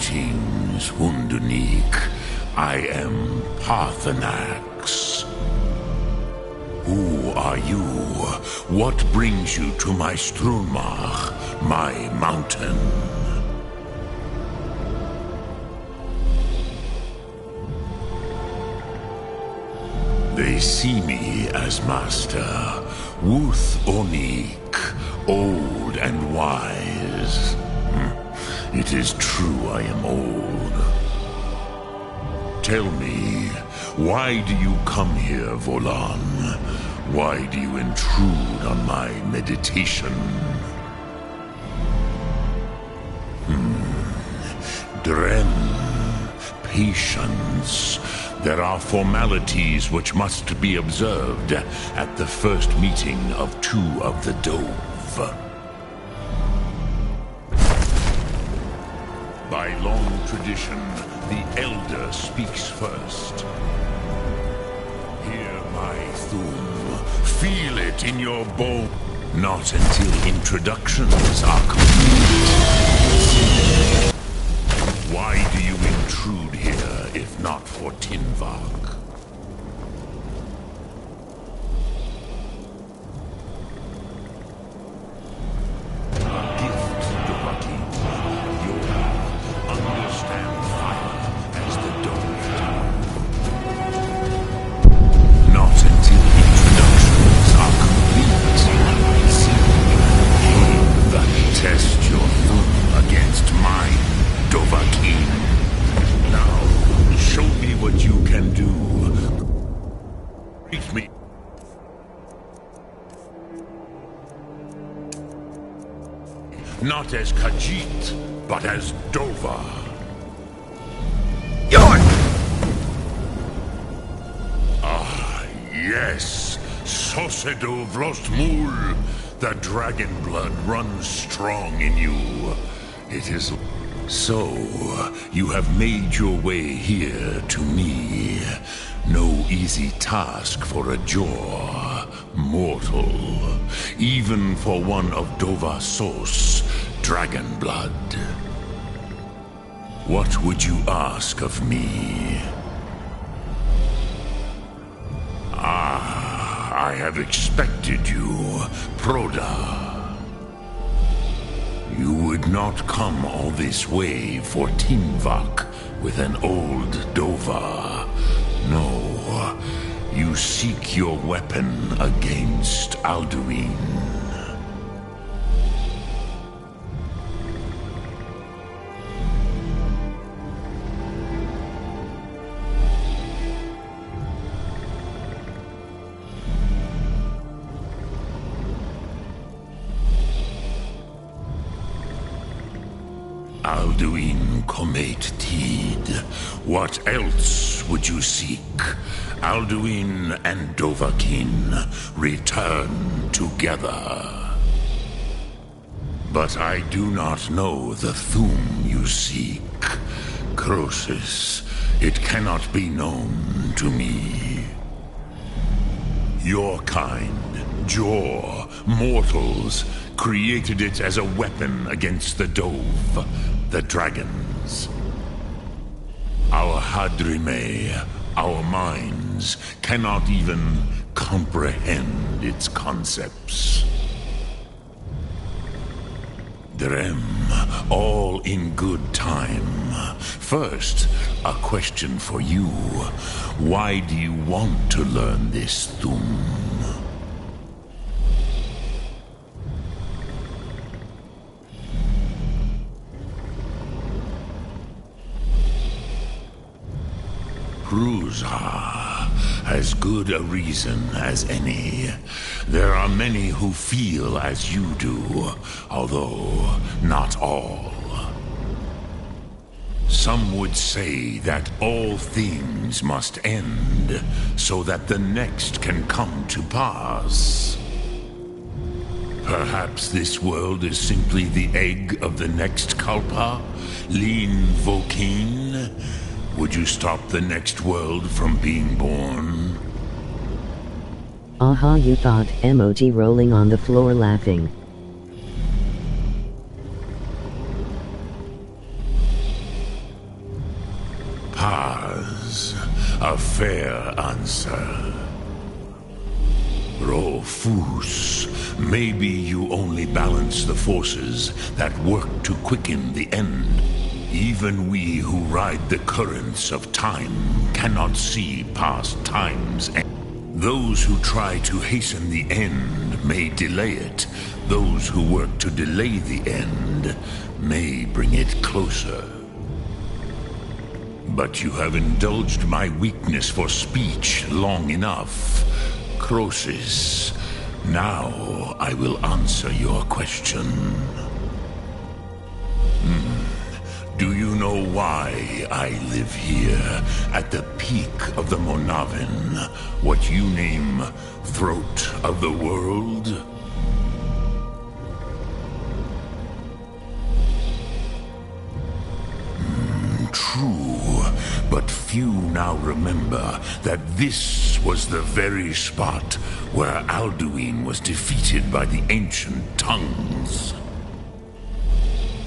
Greetings, Wunderneek. I am Parthenax. Who are you? What brings you to my Strunmach, my mountain? They see me as master, Wuth Onik, old and wise. It is true I am old. Tell me, why do you come here, Volan? Why do you intrude on my meditation? Drem, patience. There are formalities which must be observed at the first meeting of two of the Dove. By long tradition, the Elder speaks first. Hear my Thum. Feel it in your bone. Not until introductions are complete. Why do you intrude here, if not for Tinvak? A gift, Dovaki. You understand fire as the Dove do. Not until introductions are complete. See, test your thumb against mine, Dovahkiin. Now, show me what you can do. Reach me. Not as Khajiit, but as Dova. Ah, yes. Sosedo Vlostmul. The dragon blood runs strong in you. It is... So, you have made your way here to me. No easy task for a Jor, mortal. Even for one of Dova Sos, dragon blood. What would you ask of me? Ah, I have expected you, Proda. You would not come all this way for Tinvak with an old Dova. No, you seek your weapon against Alduin. Alduin Comet Tid. What else would you seek? Alduin and Dovahkiin return together. But I do not know the Thum you seek. Croesus, it cannot be known to me. Your kind, Jor, mortals, created it as a weapon against the Dove, the dragons. Our Hadrime, our minds, cannot even comprehend its concepts. Drem, all in good time. First, a question for you. Why do you want to learn this Thum? Prusa, as good a reason as any. There are many who feel as you do, although not all. Some would say that all things must end, so that the next can come to pass. Perhaps this world is simply the egg of the next Kalpa, Lin Vokin. Would you stop the next world from being born? Aha, you thought, emoji rolling on the floor laughing. was a fair answer. Rofus, maybe you only balance the forces that work to quicken the end. Even we who ride the currents of time cannot see past time's end. Those who try to hasten the end may delay it. Those who work to delay the end may bring it closer. But you have indulged my weakness for speech long enough. Croesus, now I will answer your question. Do you know why I live here, at the peak of the Monavin, what you name Throat of the World? True, but few now remember that this was the very spot where Alduin was defeated by the ancient tongues.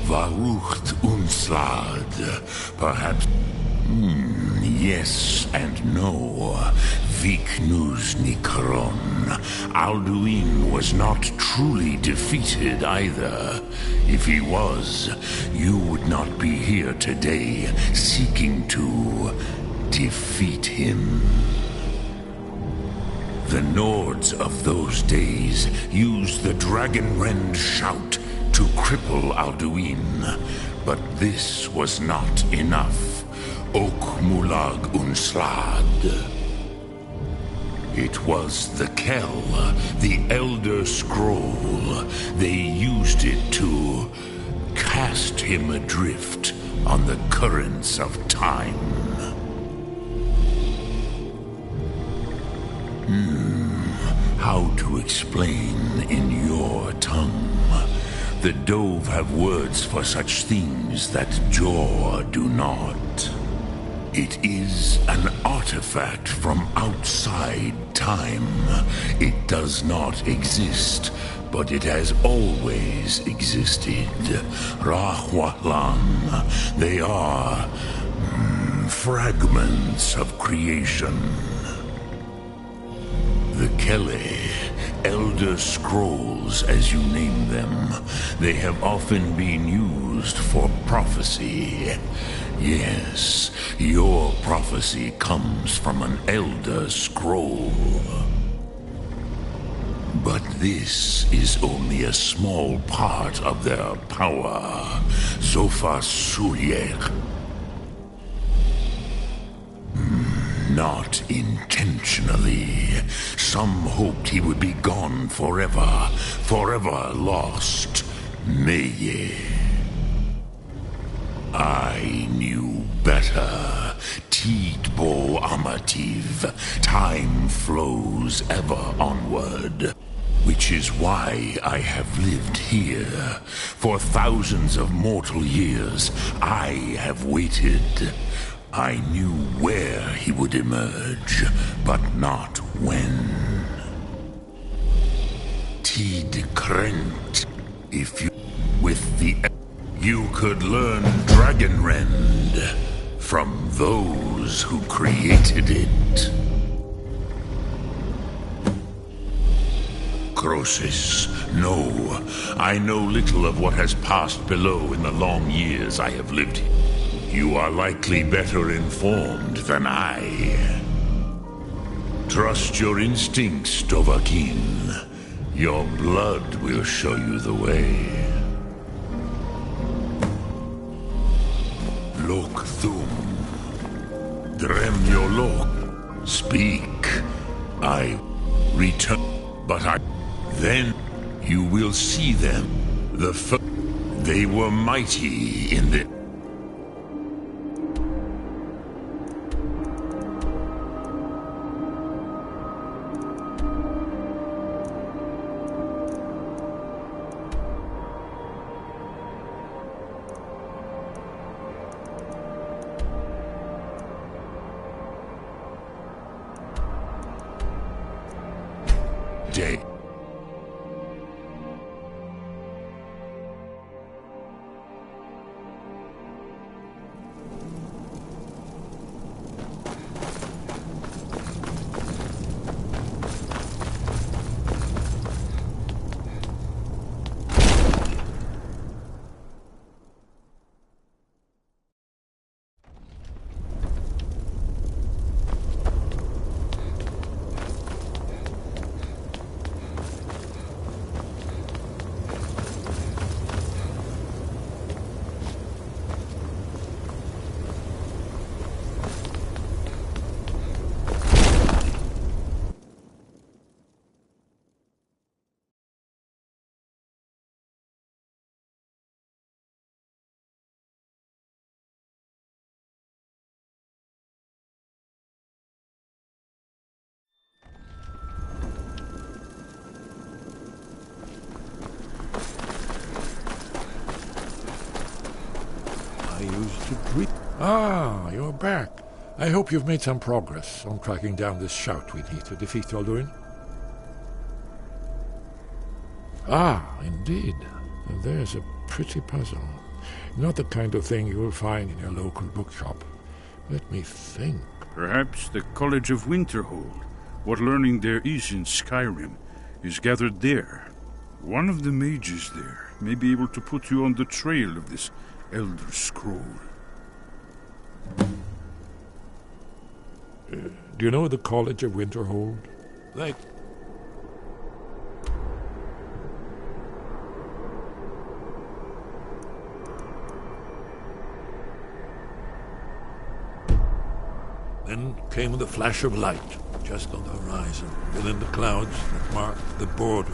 Varucht Unslad, perhaps. Yes and no. Viknus Nikron. Alduin was not truly defeated either. If he was, you would not be here today seeking to defeat him. The Nords of those days used the Dragonrend shout to cripple Alduin, but this was not enough. Ok Mulag Unslad. It was the Kell, the Elder Scroll. They used it to cast him adrift on the currents of time. How to explain in your tongue? The Dove have words for such things that Jor do not. It is an artifact from outside time. It does not exist, but it has always existed. Rahwalan, they are fragments of creation. The Kele, Elder Scrolls as you name them, they have often been used for prophecy. Yes, your prophecy comes from an Elder Scroll. But this is only a small part of their power. Sofa Suryek. Not intentionally. Some hoped he would be gone forever. Forever lost. Meye. I knew better. Tidbo Amativ. Time flows ever onward. Which is why I have lived here. For thousands of mortal years, I have waited. I knew where he would emerge, but not when. Tid Krent. If you... with the... you could learn Dragonrend from those who created it. Croesus, no. I know little of what has passed below in the long years I have lived here. You are likely better informed than I. Trust your instincts, Dovahkiin. Your blood will show you the way. Lok Thum. Dremyolok. Speak. I return. But then you will see them. They were mighty in the... day. Ah, you're back. I hope you've made some progress on tracking down this shout we need to defeat Alduin. Ah, indeed. There's a pretty puzzle. Not the kind of thing you will find in your local bookshop. Let me think. Perhaps the College of Winterhold, what learning there is in Skyrim, is gathered there. One of the mages there may be able to put you on the trail of this Elder Scroll. Do you know the College of Winterhold? Like... Then came the flash of light, just on the horizon, within the clouds that marked the border.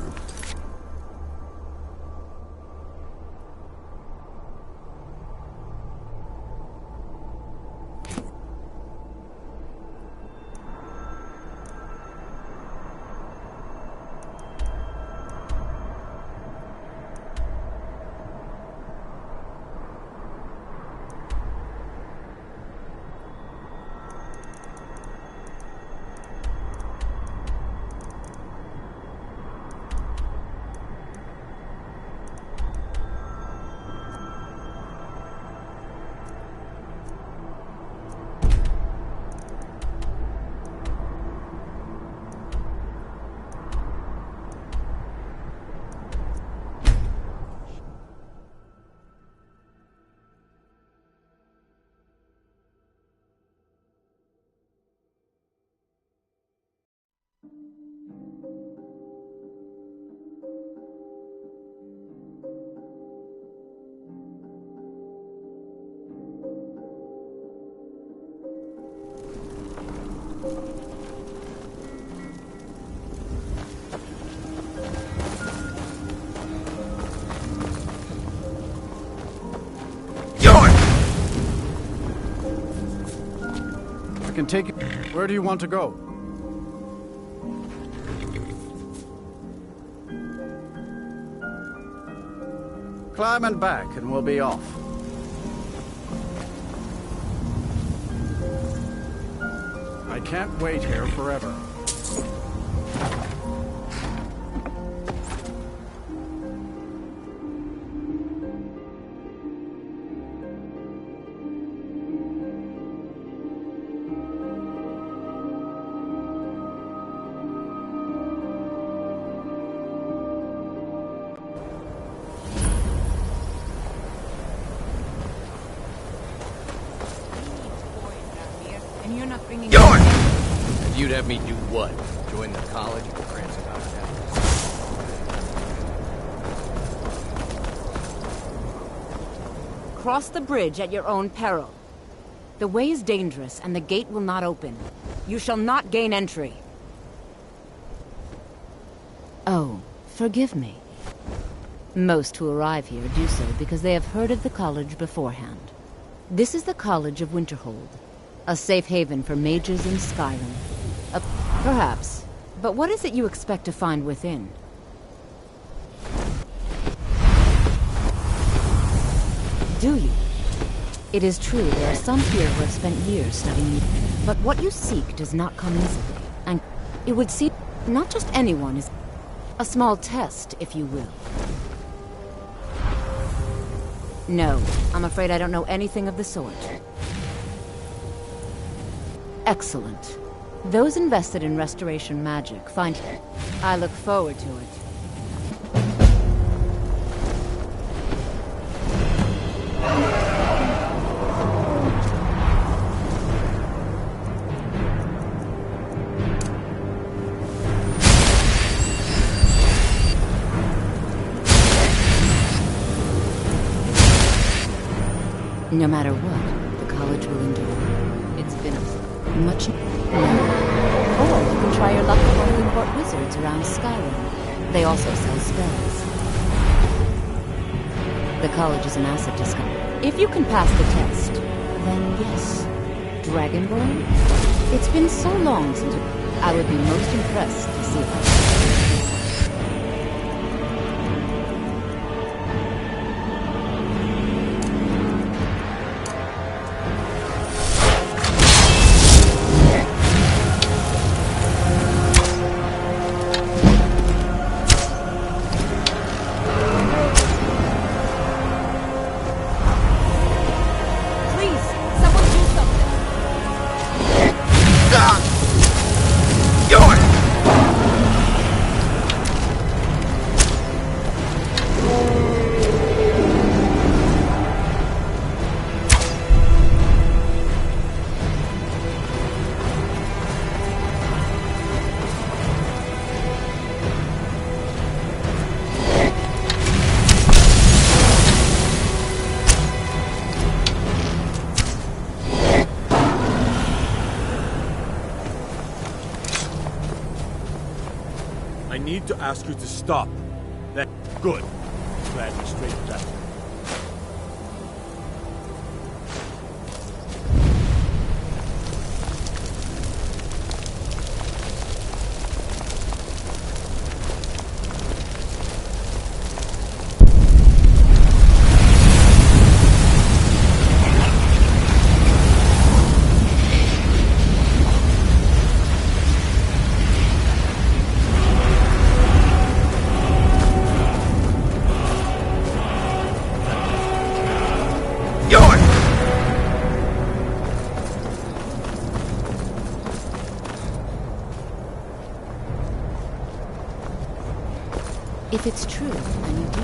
I can take it. Where do you want to go? Climb and back, and we'll be off. I can't wait here forever. And you'd have me do what? Join the college and prance about that? Cross the bridge at your own peril. The way is dangerous, and the gate will not open. You shall not gain entry. Oh, forgive me. Most who arrive here do so because they have heard of the college beforehand. This is the College of Winterhold, a safe haven for mages in Skyrim. Perhaps. But what is it you expect to find within? Do you? It is true there are some here who have spent years studying, but what you seek does not come easily, and it would seem not just anyone is a small test, if you will. No, I'm afraid I don't know anything of the sort. Excellent. Those invested in restoration magic find it. I look forward to it. No matter what, the college will endure. It's been much... Or you can try your luck with one of the court wizards around Skyrim. They also sell spells. The college is an asset to Skyrim. If you can pass the test, then yes. Dragonborn? It's been so long since I would be most impressed to see it. I need to ask you to stop. That good. Glad we straightened that. If it's true, and you do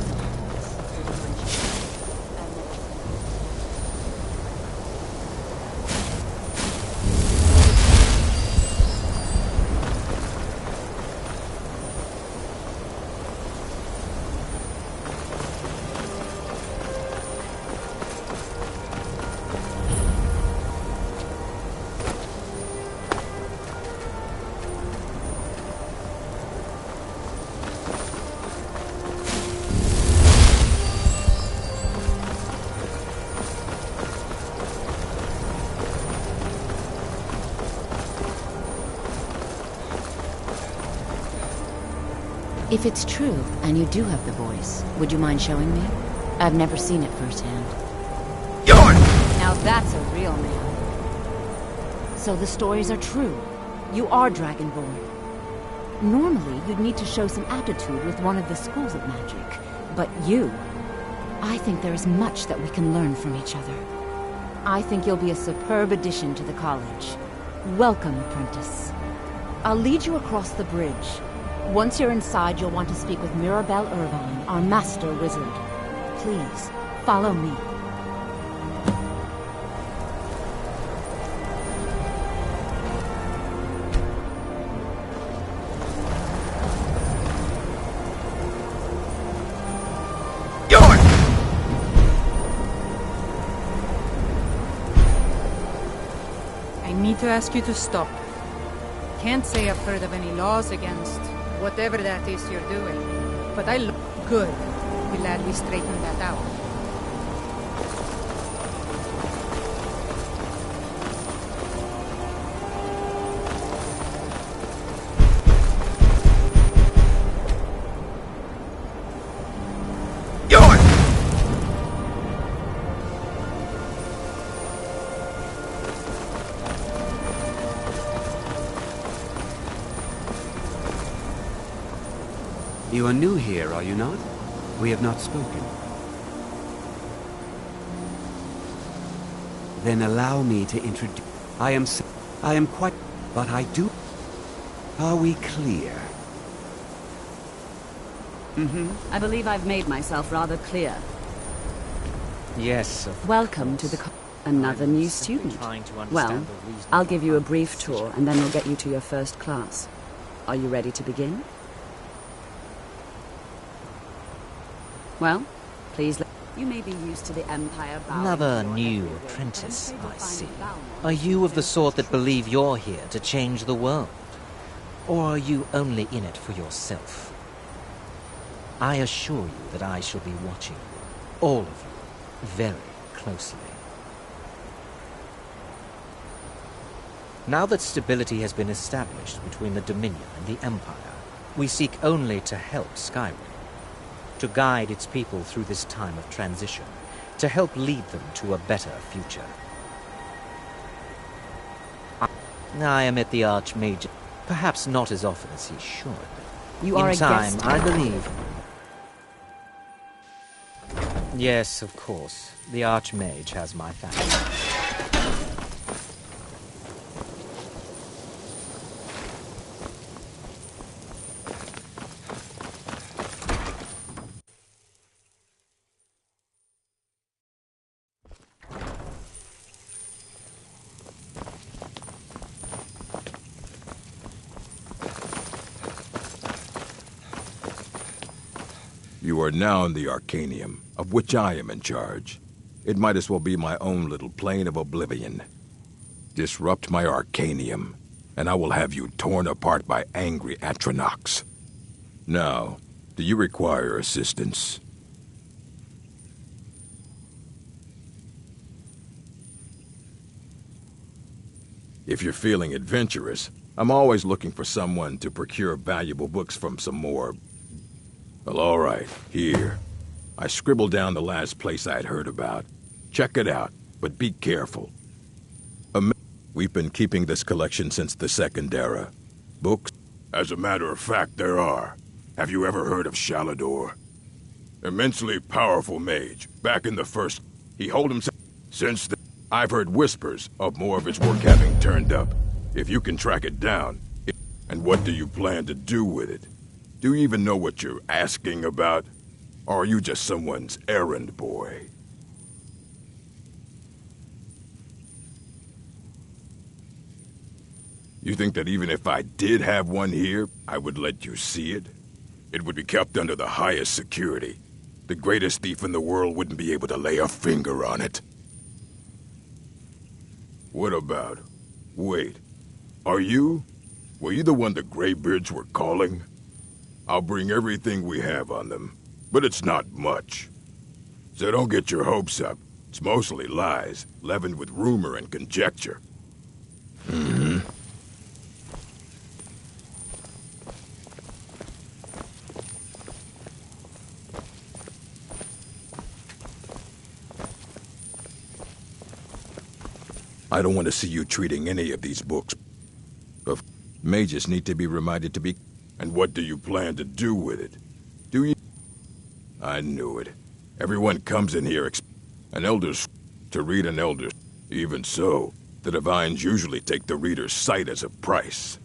If it's true, and you do have the voice, would you mind showing me? I've never seen it firsthand. Now that's a real man. So the stories are true. You are Dragonborn. Normally, you'd need to show some aptitude with one of the schools of magic. But you... I think there is much that we can learn from each other. I think you'll be a superb addition to the college. Welcome, apprentice. I'll lead you across the bridge. Once you're inside, you'll want to speak with Mirabelle Irvine, our master wizard. Please, follow me. I need to ask you to stop. Can't say I've heard of any laws against whatever that is you're doing. But I look good. Glad we straightened that out. You are new here, are you not? We have not spoken. Then allow me to introduce... I am quite... But I do... Are we clear? I believe I've made myself rather clear. Yes. Welcome to the... Another new student. Well, I'll give you a brief tour, and then we'll get you to your first class. Are you ready to begin? Well, please let... You may be used to the Empire bowing. Another new apprentice, I see. Are you of the sort that believe you're here to change the world? Or are you only in it for yourself? I assure you that I shall be watching you, all of you, very closely. Now that stability has been established between the Dominion and the Empire, we seek only to help Skyrim. To guide its people through this time of transition, to help lead them to a better future. I am at the Archmage, perhaps not as often as he should. You are in a time, guest. I believe. Yes, of course. The Archmage has my thanks. You are now in the Arcanium, of which I am in charge. It might as well be my own little plane of oblivion. Disrupt my Arcanium, and I will have you torn apart by angry Atronachs. Now, do you require assistance? If you're feeling adventurous, I'm always looking for someone to procure valuable books from some more. Well, all right, here. I scribbled down the last place I'd heard about. Check it out, but be careful. We've been keeping this collection since the Second Era. Books? As a matter of fact, there are. Have you ever heard of Shalador? Immensely powerful mage. Back in the first, he held himself. Since then, I've heard whispers of more of his work having turned up. If you can track it down. And what do you plan to do with it? Do you even know what you're asking about? Or are you just someone's errand boy? You think that even if I did have one here, I would let you see it? It would be kept under the highest security. The greatest thief in the world wouldn't be able to lay a finger on it. What about? Wait. Were you the one the Greybeards were calling? I'll bring everything we have on them, but it's not much. So don't get your hopes up. It's mostly lies, leavened with rumor and conjecture. Mm-hmm. I don't want to see you treating any of these books. Mages need to be reminded to be... And what do you plan to do with it? Do you... I knew it. Everyone comes in here an elder's to read an elder's. Even so, the divines usually take the reader's sight as a price.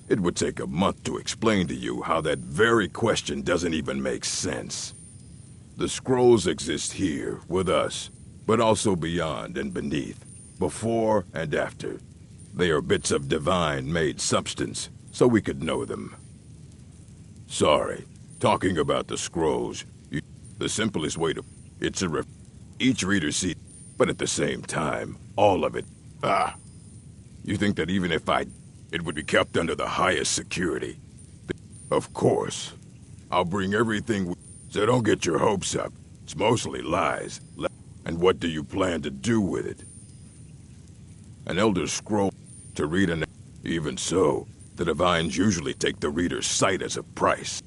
It would take a month to explain to you how that very question doesn't even make sense. The scrolls exist here, with us, but also beyond and beneath. Before and after. They are bits of divine-made substance, so we could know them. Sorry, talking about the scrolls, the simplest way to... It's each reader sees, but at the same time, all of it. You think that even if it would be kept under the highest security? Of course. I'll bring everything so don't get your hopes up. It's mostly lies. And what do you plan to do with it? An elder scroll to read an... Even so, the divines usually take the reader's sight as a price.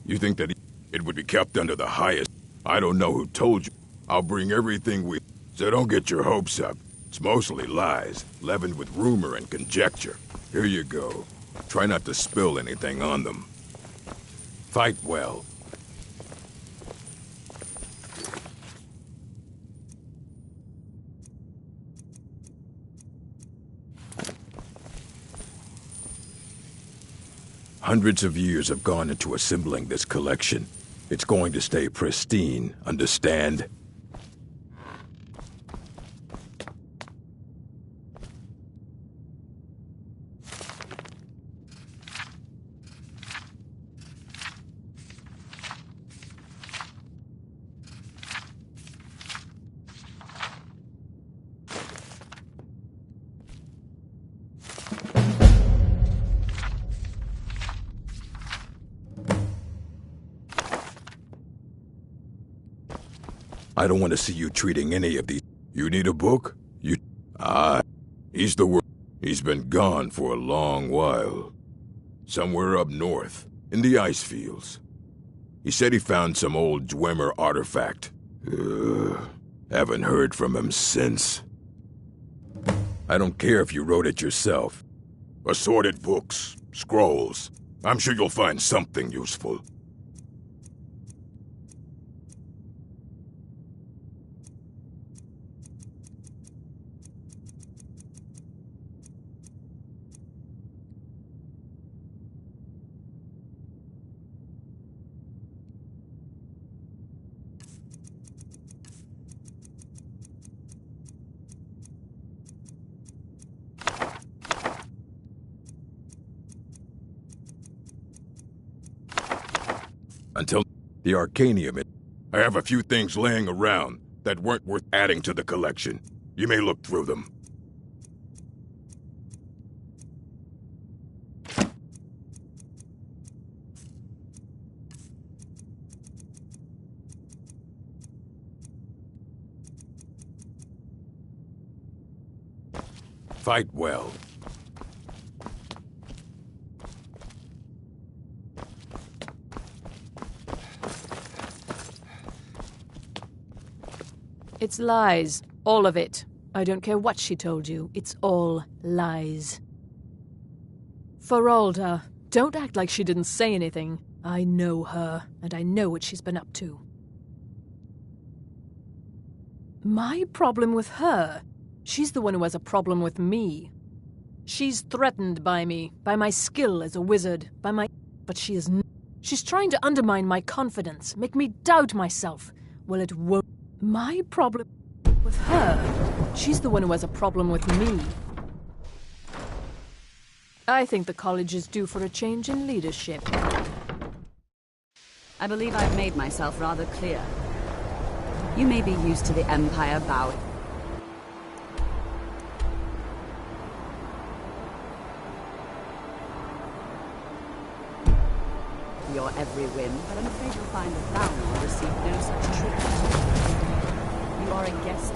You think that it would be kept under the highest... I don't know who told you. I'll bring everything we... So don't get your hopes up. It's mostly lies, leavened with rumor and conjecture. Here you go. Try not to spill anything on them. Fight well. Hundreds of years have gone into assembling this collection. It's going to stay pristine, understand? I don't want to see you treating any of these. You need a book? He's the worst. He's been gone for a long while. Somewhere up north, in the ice fields. He said he found some old Dwemer artifact. Haven't heard from him since. I don't care if you wrote it yourself. Assorted books, scrolls. I'm sure you'll find something useful. Until the Arcanium, I have a few things laying around that weren't worth adding to the collection. You may look through them. Fight well. It's lies. All of it. I don't care what she told you. It's all lies. Feralda, don't act like she didn't say anything. I know her, and I know what she's been up to. My problem with her? She's the one who has a problem with me. She's threatened by me, by my skill as a wizard, by my... But she is... She's trying to undermine my confidence, make me doubt myself. Well, it won't... My problem with her? She's the one who has a problem with me. I think the college is due for a change in leadership. I believe I've made myself rather clear. You may be used to the Empire bowing. Your every whim, but I'm afraid you'll find that thou will receive no such treatment. You are a guest.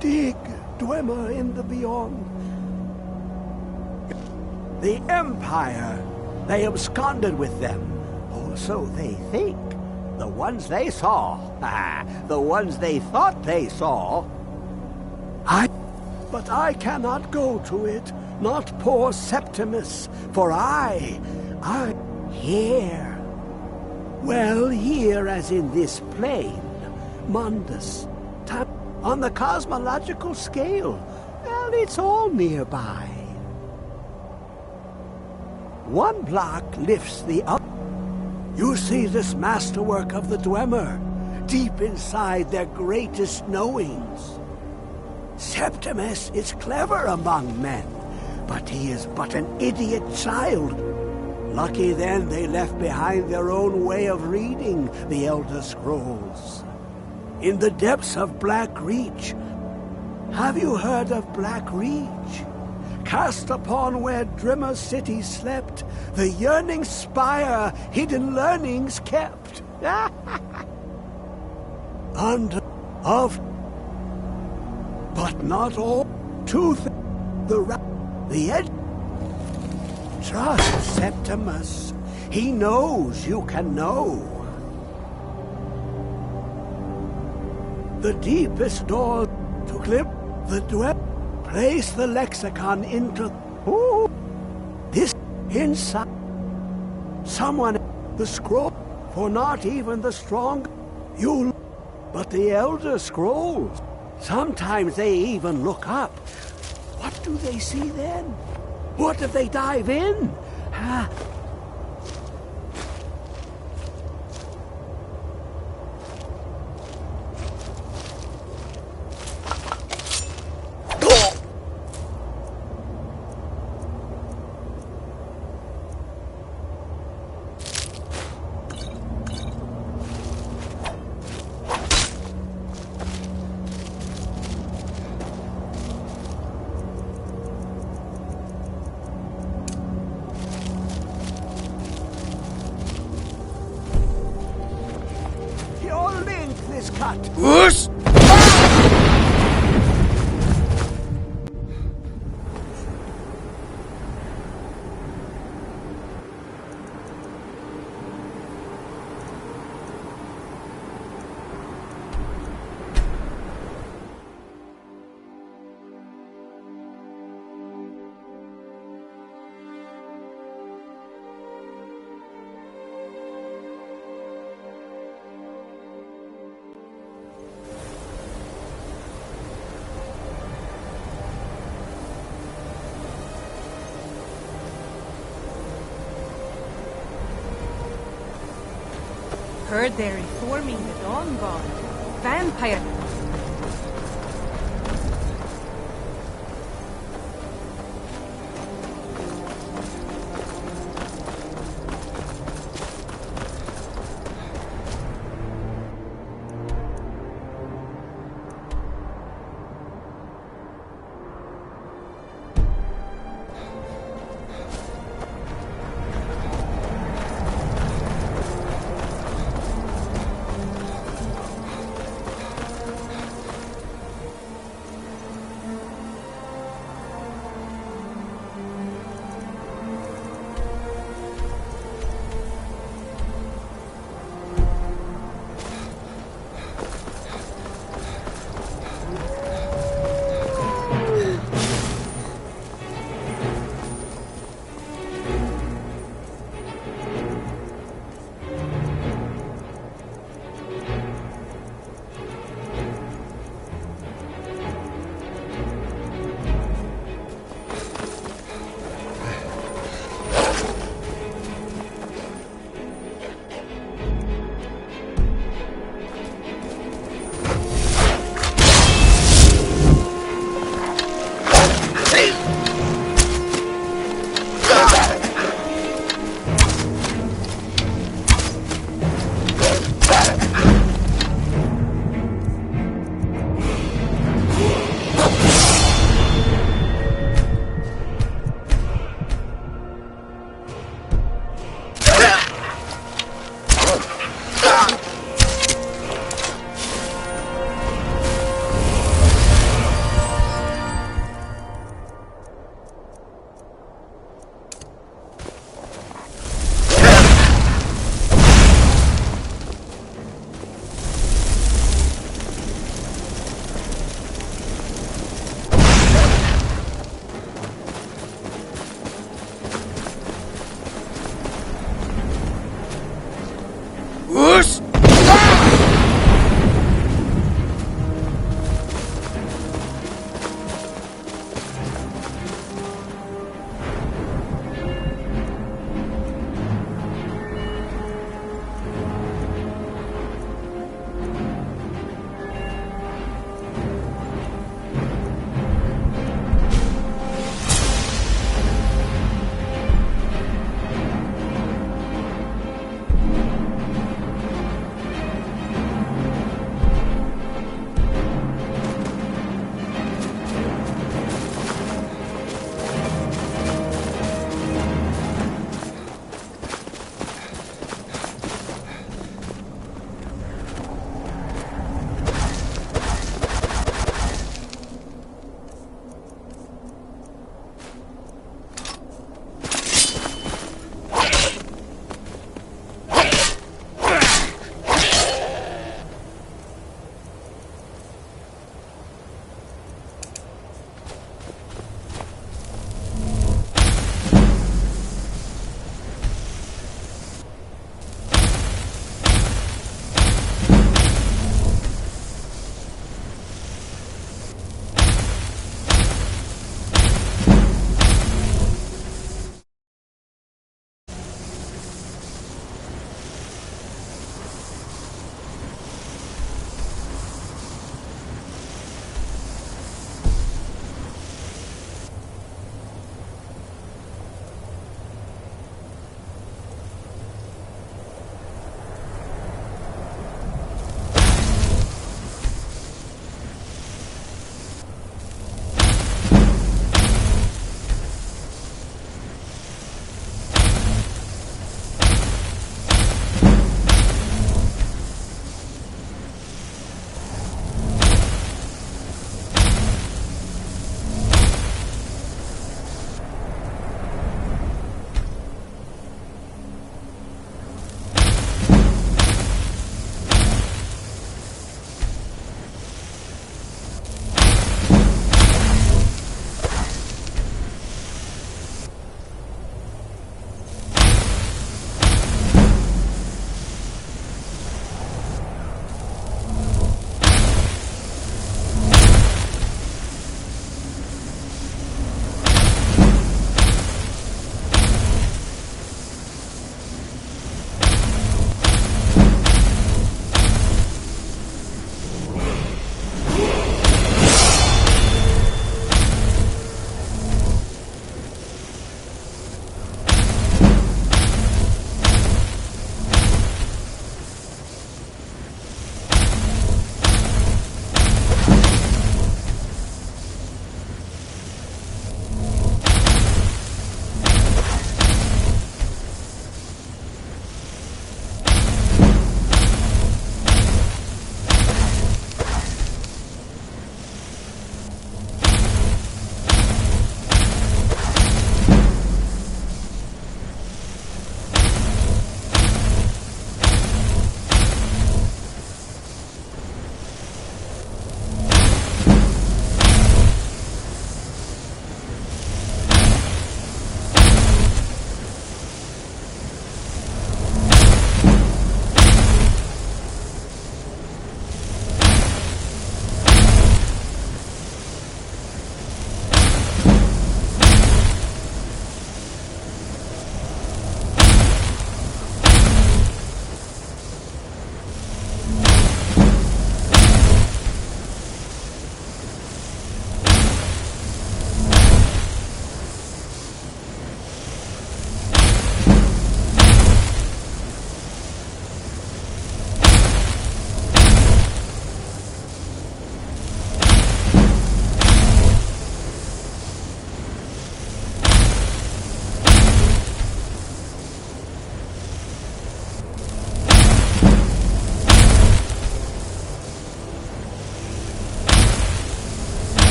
Dig, Dwemer in the beyond. The Empire. They absconded with them. Or so they think. The ones they saw. The ones they thought they saw. But I cannot go to it. Not poor Septimus. For I here. Well, here as in this plane. Mundus. On the cosmological scale, well, it's all nearby. One block lifts the other. You see this masterwork of the Dwemer, deep inside their greatest knowings. Septimus is clever among men, but he is but an idiot child. Lucky then they left behind their own way of reading the Elder Scrolls. In the depths of Black Reach. Have you heard of Black Reach? Cast upon where Drimmer City slept, the yearning spire hidden learnings kept. Under of, but not all. Tooth, the edge. Trust Septimus. He knows you can know. The deepest door to clip the dwell. Place the lexicon into... Ooh, this inside. Someone... The scroll. For not even the strong... You... But the Elder Scrolls, sometimes they even look up. What do they see then? What if they dive in? Ah. Whoosh! Heard they're reforming the Dawn Guard. Vampire.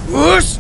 Whoosh!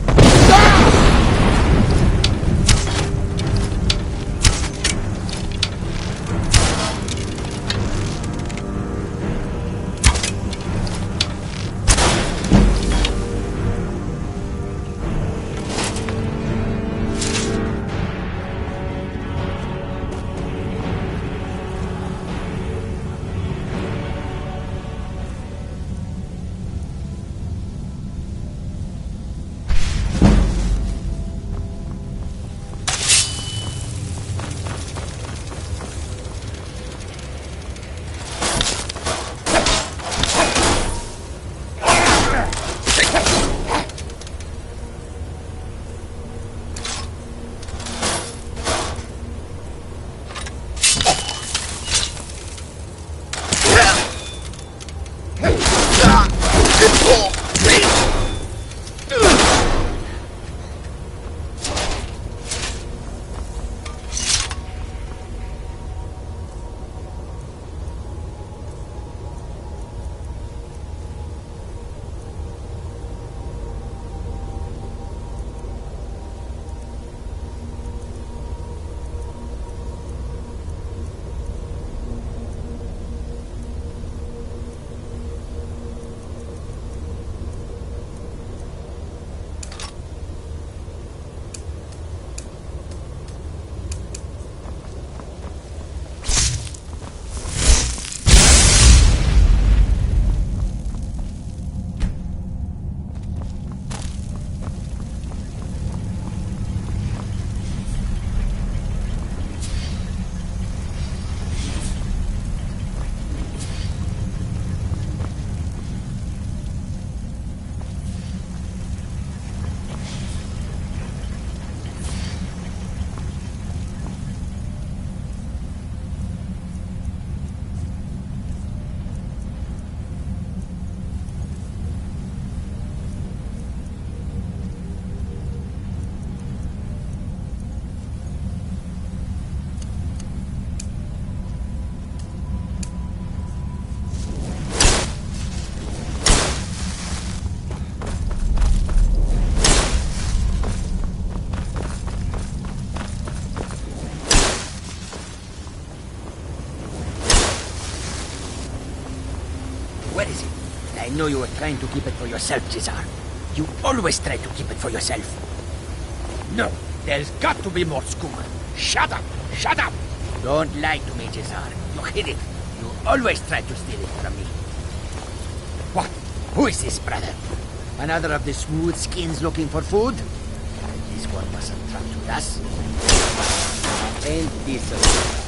Where is it? I know you were trying to keep it for yourself, Cesar. You always try to keep it for yourself. No, there's got to be more skooma. Shut up! Shut up! Don't lie to me, Cesar. You hid it. You always try to steal it from me. What? Who is this, brother? Another of the smooth skins looking for food? This one wasn't trapped with us. Ain't this a surprise?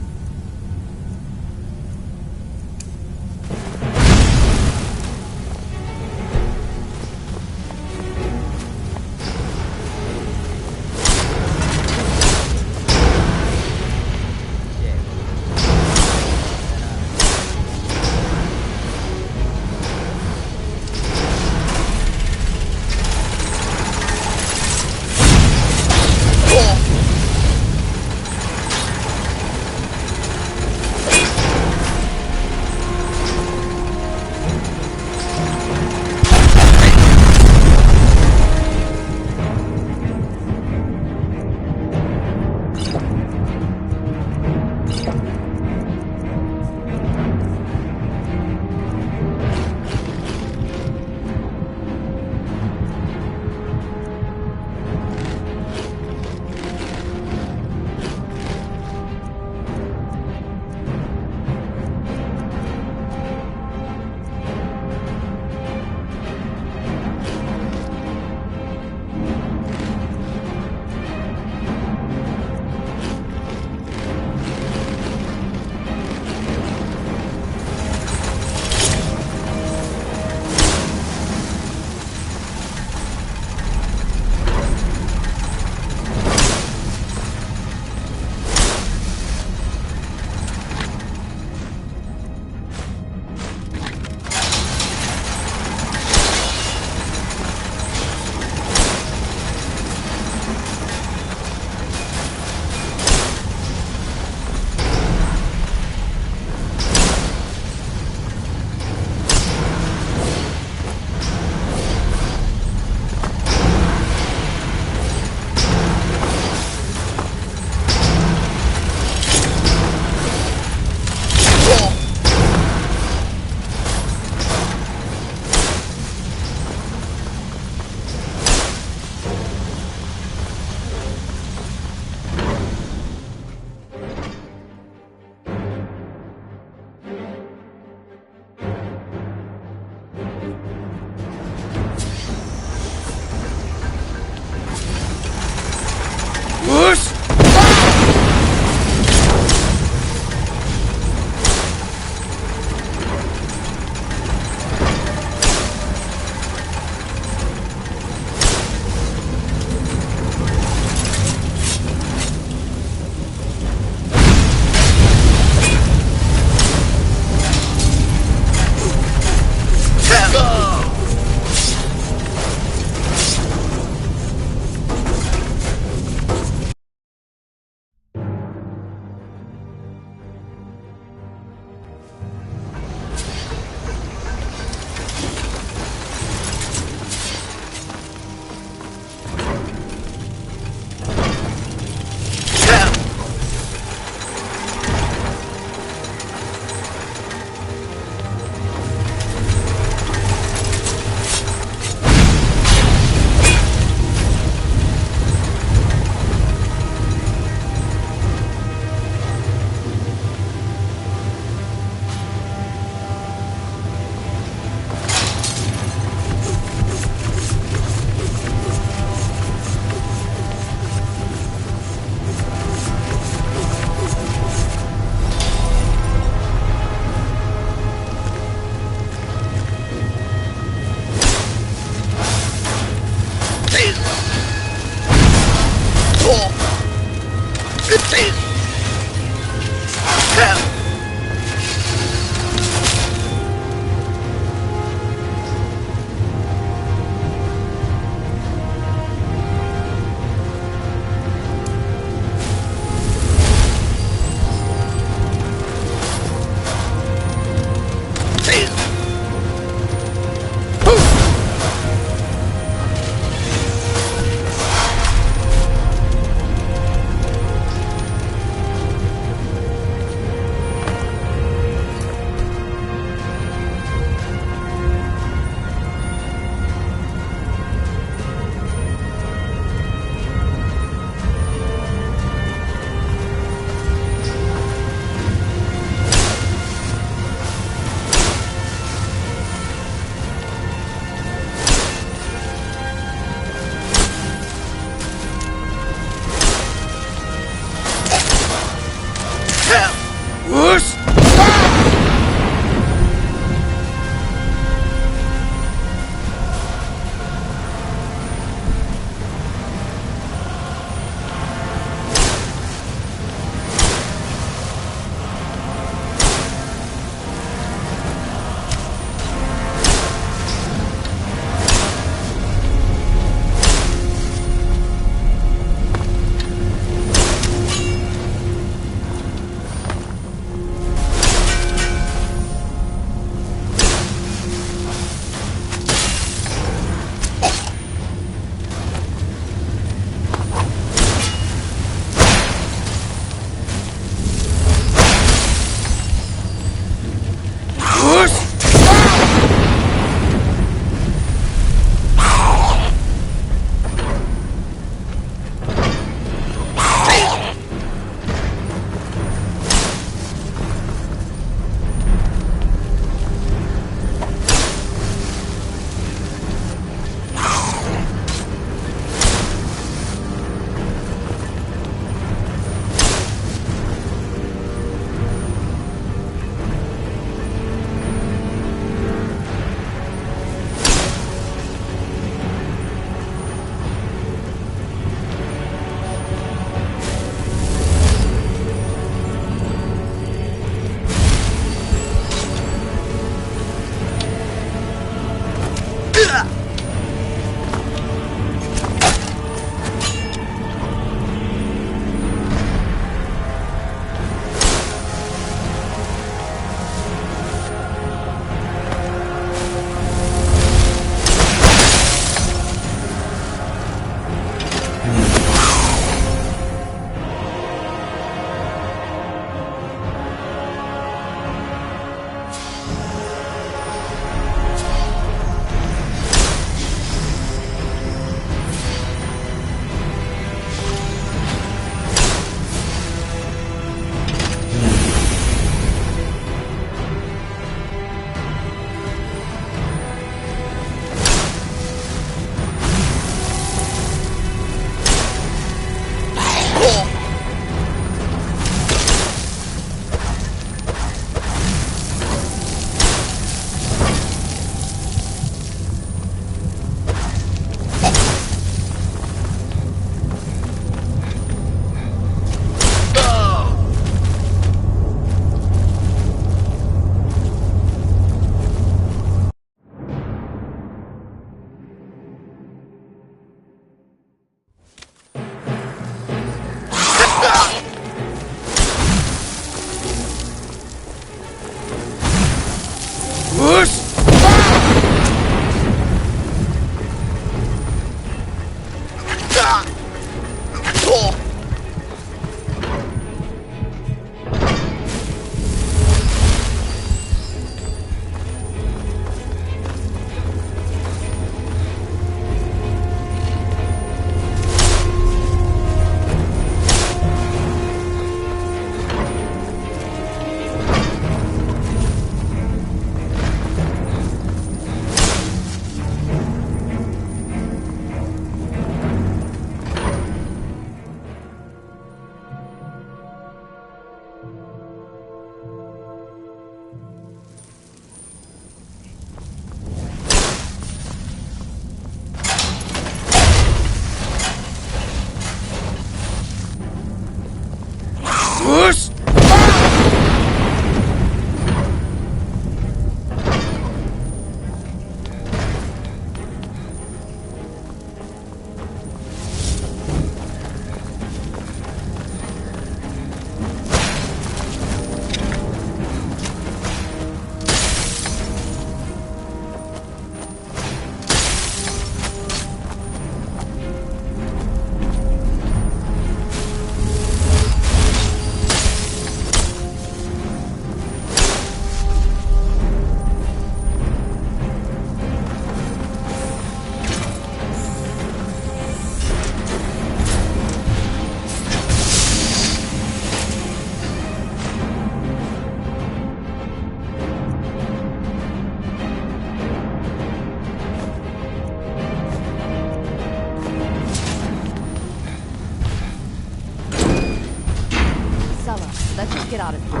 get out of here.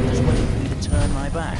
Just waiting for me to turn my back.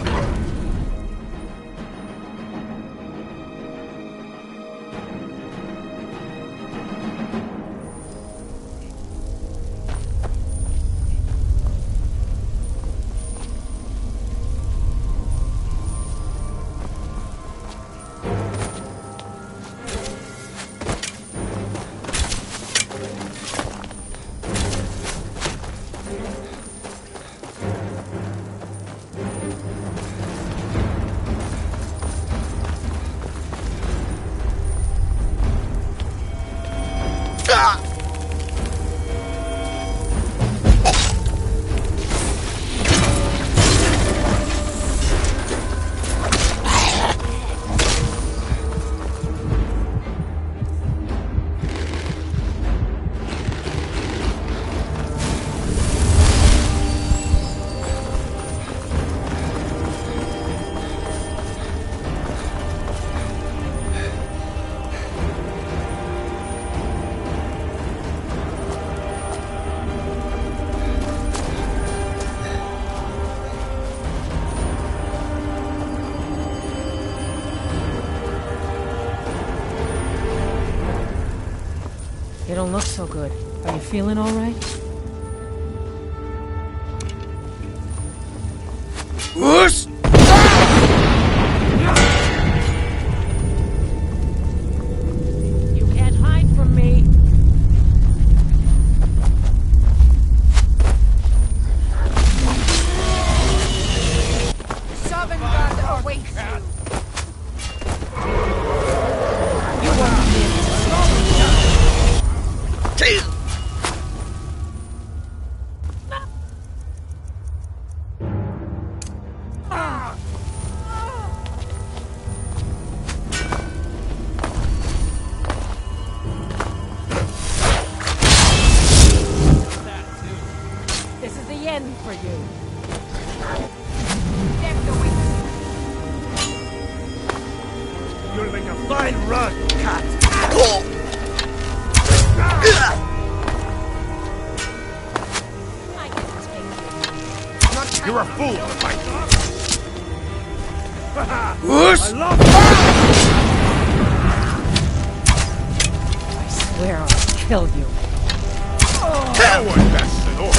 You don't look so good. Are you feeling all right? Whoosh! You can't hide from me. Sovngarde awaits you. You won't live to This is the end for you. You'll make a fine run, cat! You're a fool to fight! Whoosh! I love I swear I'll kill you. No one bests an orc!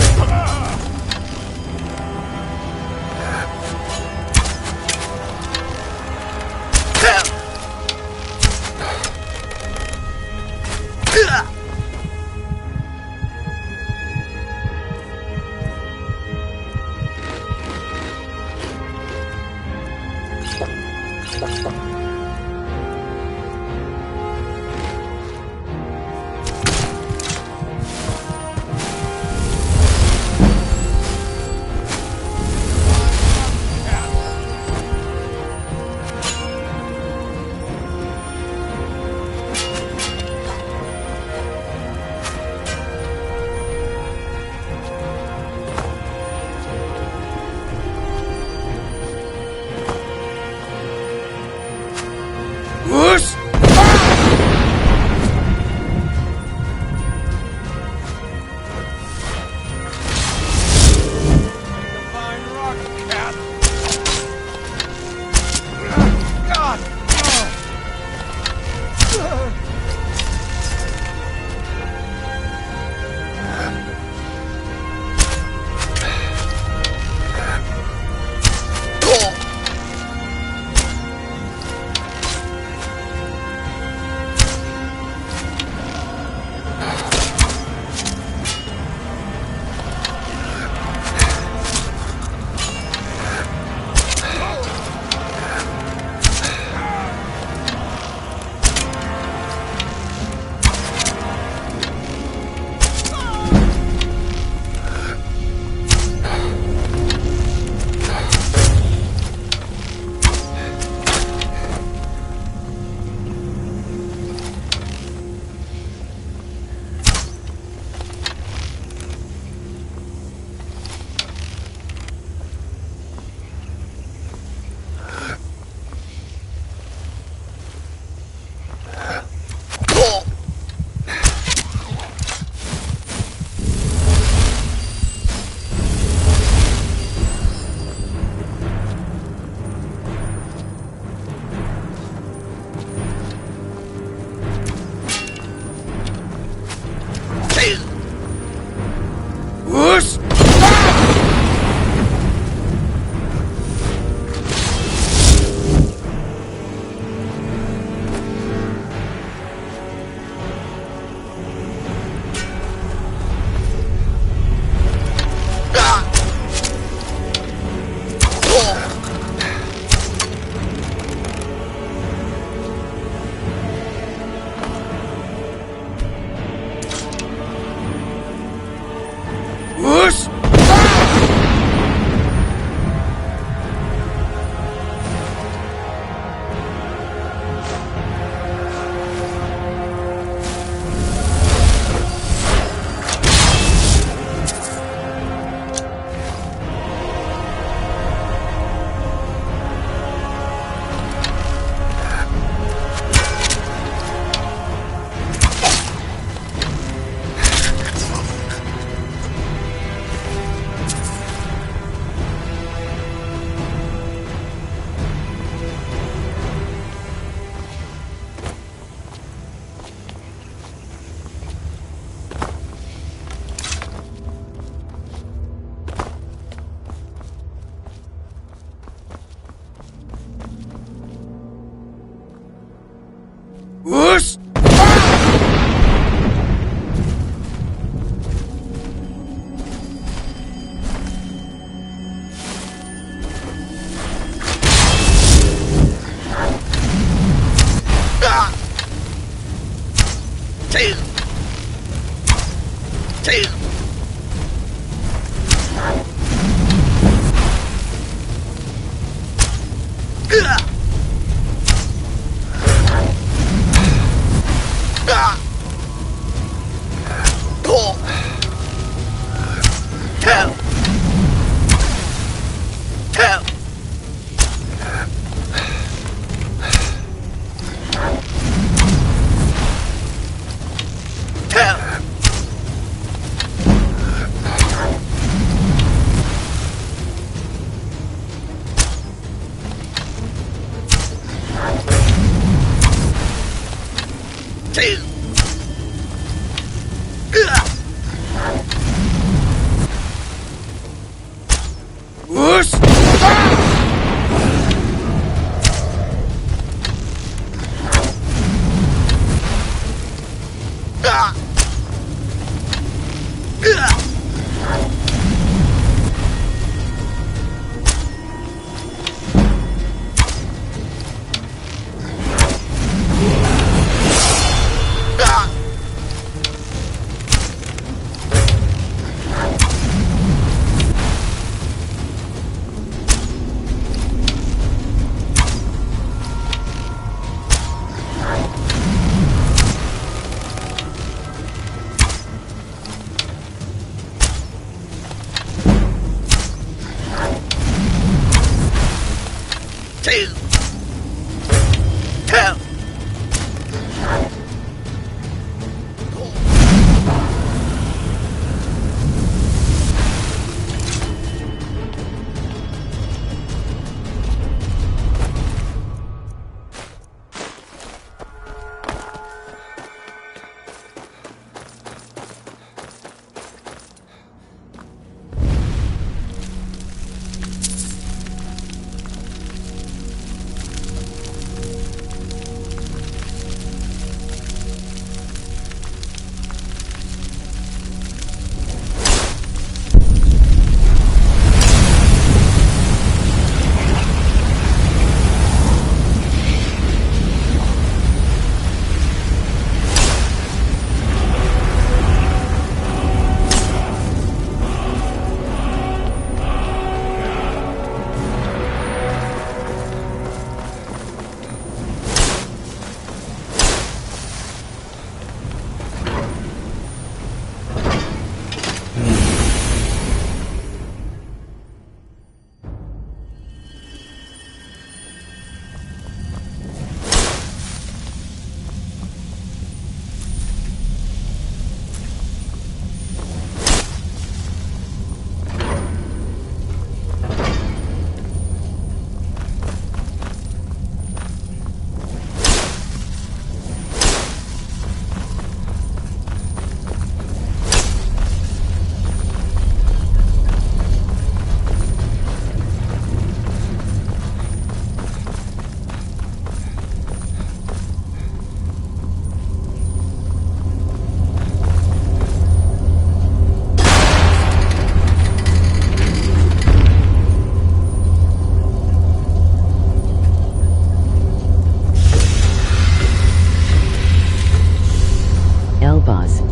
Elboz.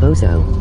Bozo.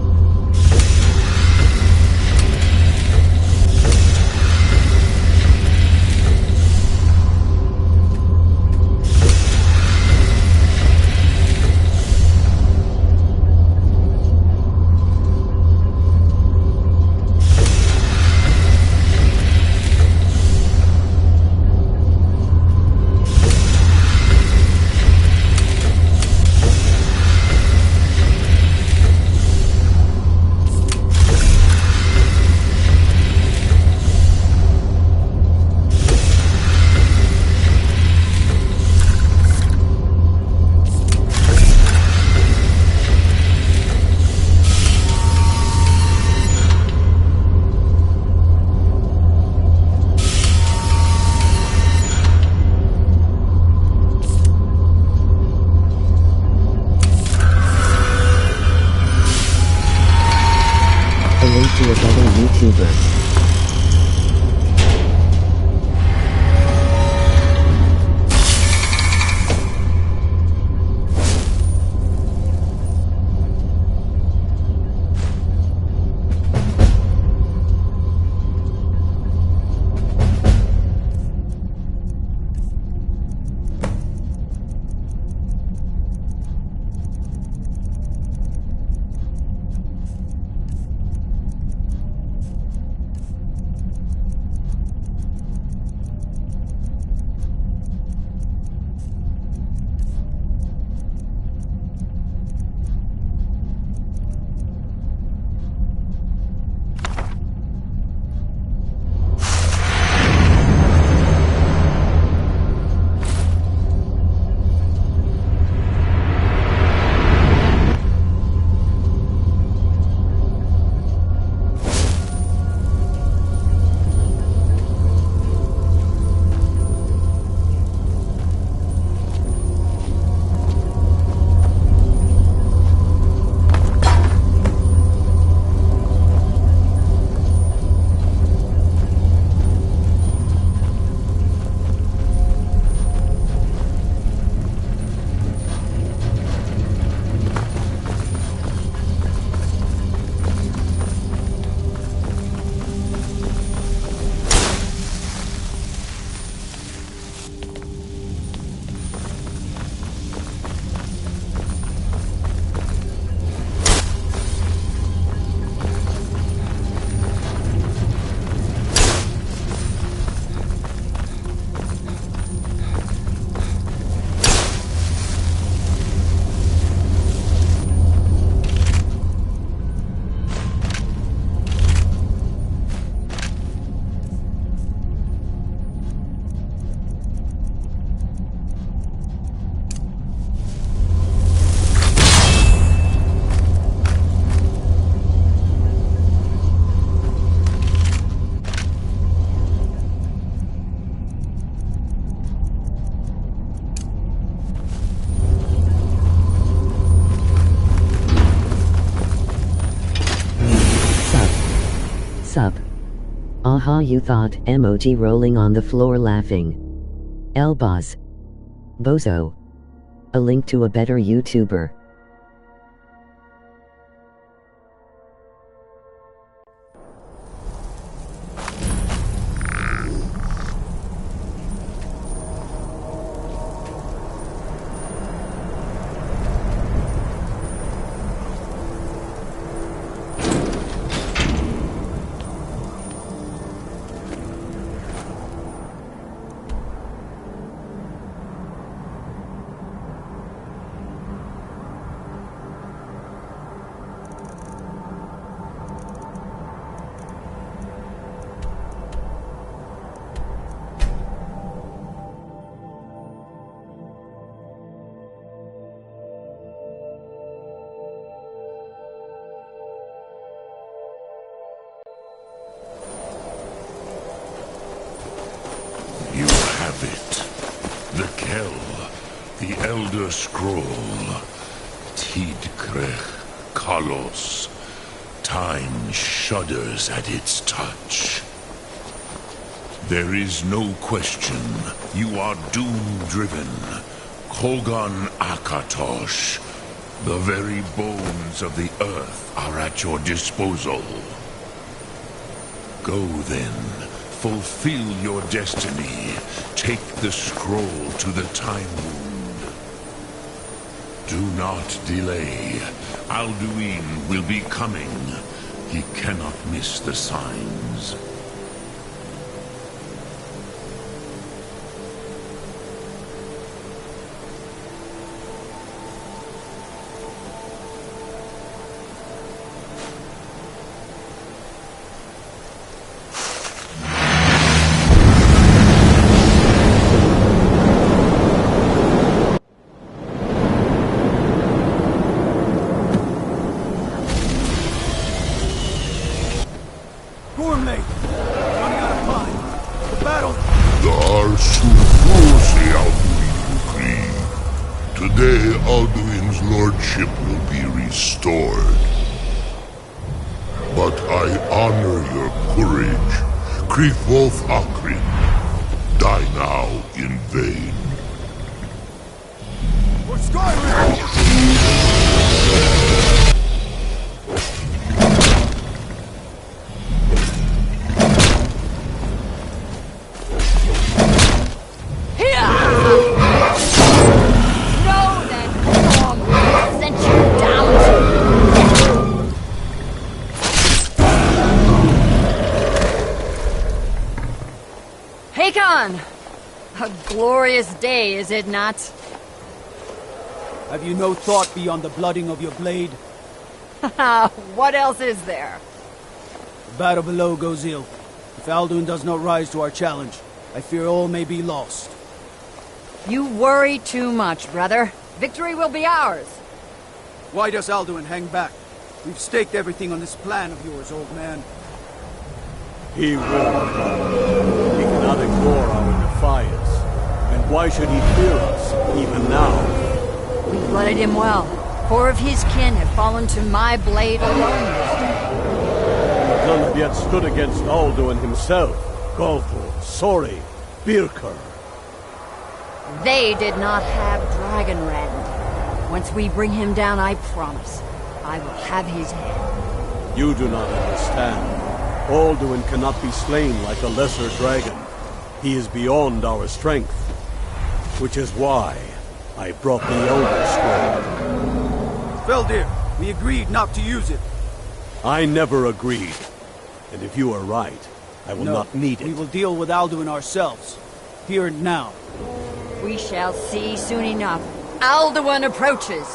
To a fellow YouTuber. up? Aha, you thought, emoji rolling on the floor laughing. Elboz. Bozo. A link to a better YouTuber. You have it. The Kell, the Elder Scroll. Tidkrech Kalos. Time shudders at its touch. There is no question. You are doom-driven. Kogan Akatosh. The very bones of the earth are at your disposal. Go then. Fulfill your destiny. Take the scroll to the Time Wound. Do not delay. Alduin will be coming. He cannot miss the signs. Gormley! Running out of time. The battle... Today, Alduin's lordship will be restored. But I honor your courage. Krithwolf Akrin. Die now in vain. For Skyrim! Hakon! A glorious day, is it not? Have you no thought beyond the blooding of your blade? What else is there? The battle below goes ill. If Alduin does not rise to our challenge, I fear all may be lost. You worry too much, brother. Victory will be ours. Why does Alduin hang back? We've staked everything on this plan of yours, old man. He will. He cannot ignore our defiance. And why should he fear us, even now? We blooded him well. 4 of his kin have fallen to my blade alone this day. None have yet stood against Alduin himself. Golfur, Sori, Birker. They did not have Dragonrend. Once we bring him down, I promise, I will have his head. You do not understand. Alduin cannot be slain like a lesser dragon. He is beyond our strength. Which is why I brought the Elder Scroll. Feldir, we agreed not to use it. I never agreed. And if you are right, I will not need it. We will deal with Alduin ourselves. Here and now. We shall see soon enough. Alduin approaches.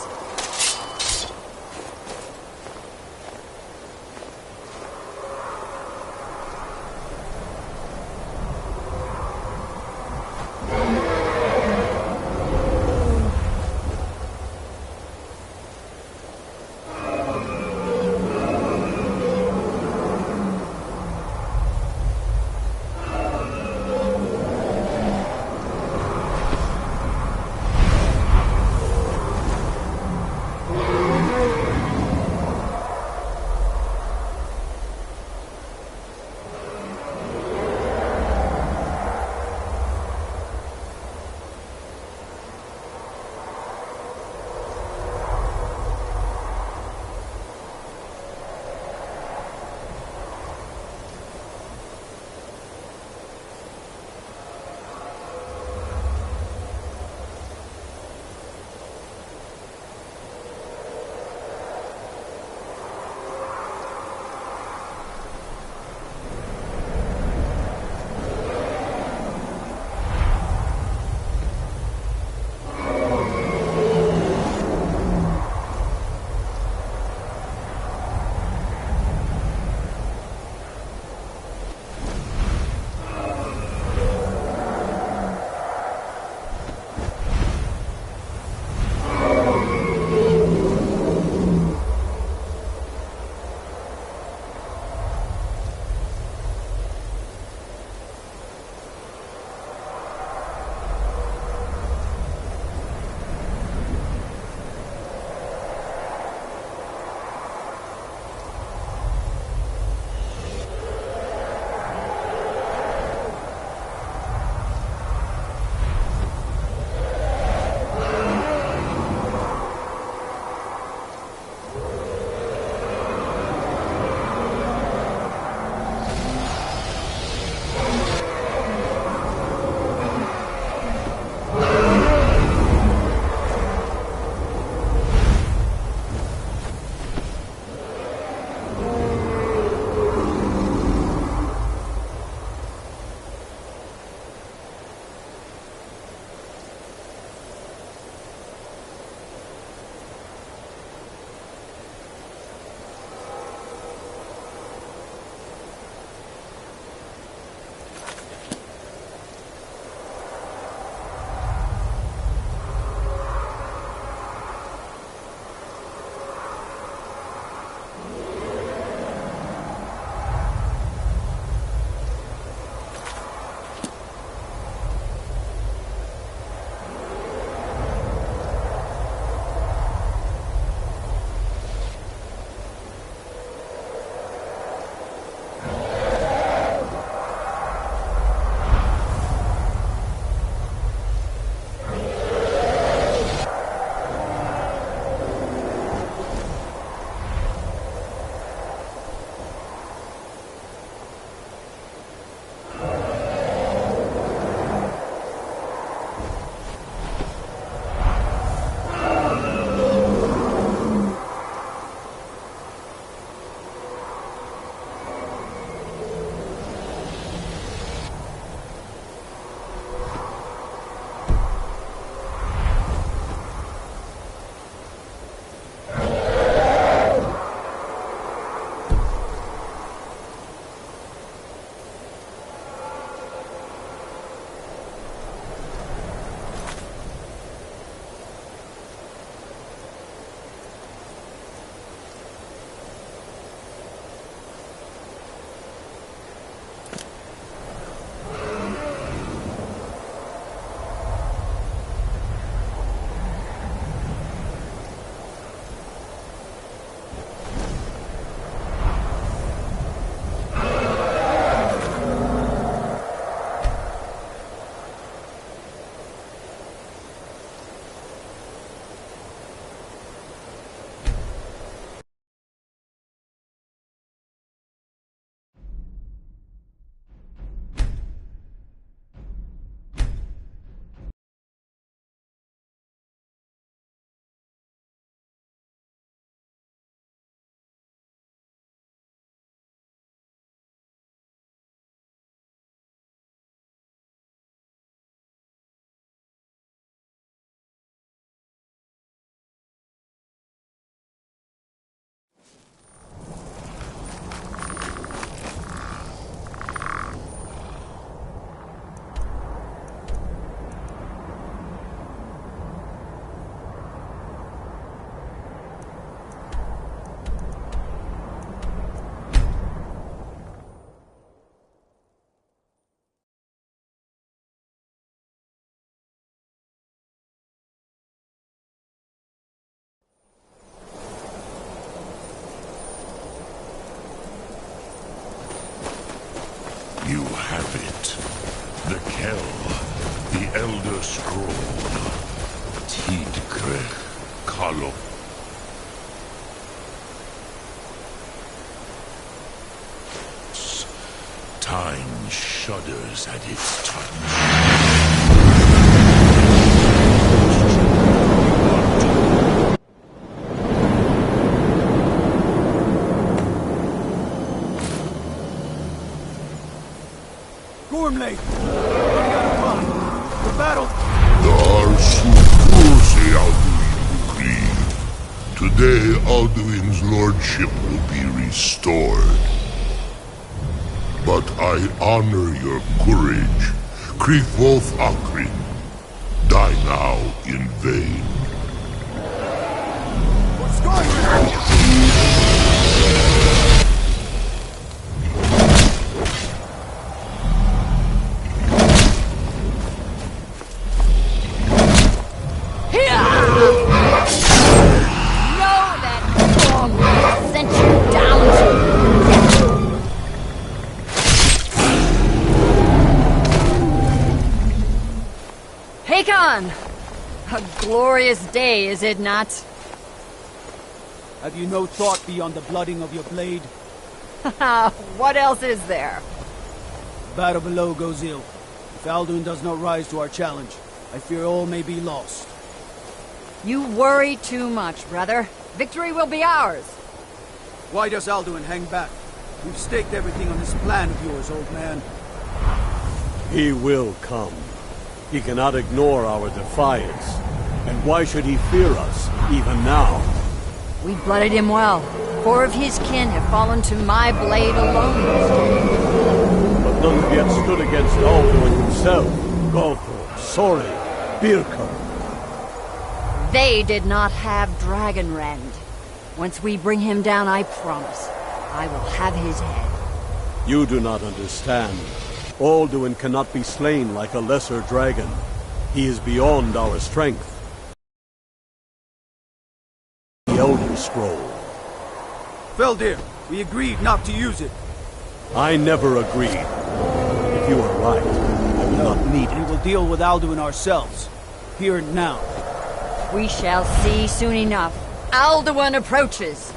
You have it. The Kell, the Elder Scroll. Tidkrech Kalo. Time shudders at its touch. Gormley! The battle! Today, Alduin's lordship will be restored. But I honor your courage. Kriegwolf Akrin. Die now in vain. For Skyrim! A glorious day, is it not? Have you no thought beyond the blooding of your blade? What else is there? The battle below goes ill. If Alduin does not rise to our challenge, I fear all may be lost. You worry too much, brother. Victory will be ours. Why does Alduin hang back? We've staked everything on this plan of yours, old man. He will come. He cannot ignore our defiance. And why should he fear us, even now? We blooded him well. 4 of his kin have fallen to my blade alone. But none have yet stood against Alduin himself. Gothor, Sori, Birka. They did not have Dragonrend. Once we bring him down, I promise, I will have his head. You do not understand. Alduin cannot be slain like a lesser dragon. He is beyond our strength. The Elder Scroll. Feldir, we agreed not to use it. I never agreed. If you are right, I will not need it. We will deal with Alduin ourselves. Here and now. We shall see soon enough. Alduin approaches.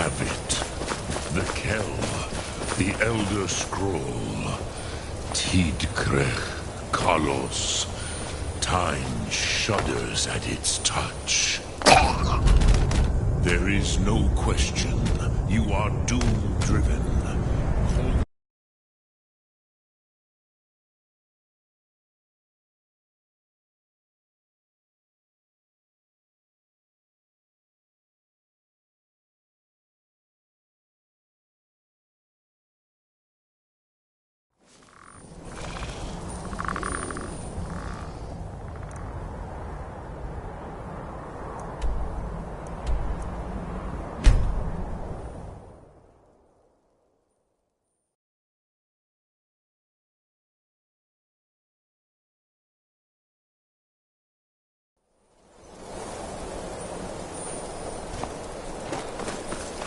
have it. The Kell, the Elder Scroll. Tidkrech Kalos. Time shudders at its touch. There is no question. You are doom-driven.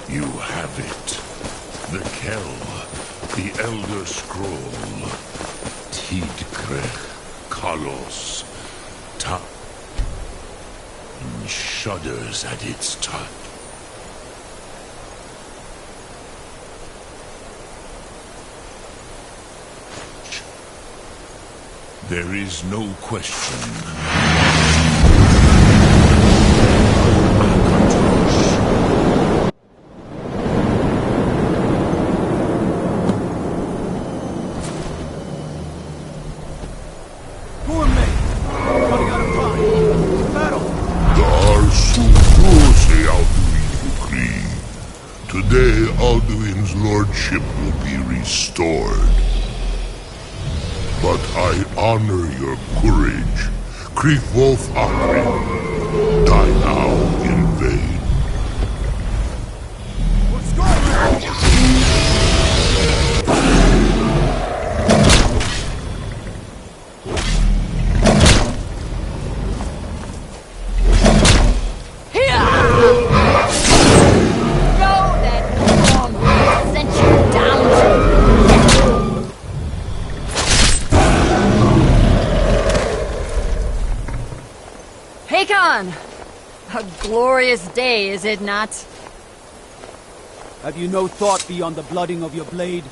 You have it. The Kell, the Elder Scroll. Tidkrech Kalos. Time shudders at its touch. There is no question. Today, Alduin's lordship will be restored. But I honor your courage. Kriegwolf Akrin, die now in vain. What's going on? A glorious day, is it not? Have you no thought beyond the blooding of your blade?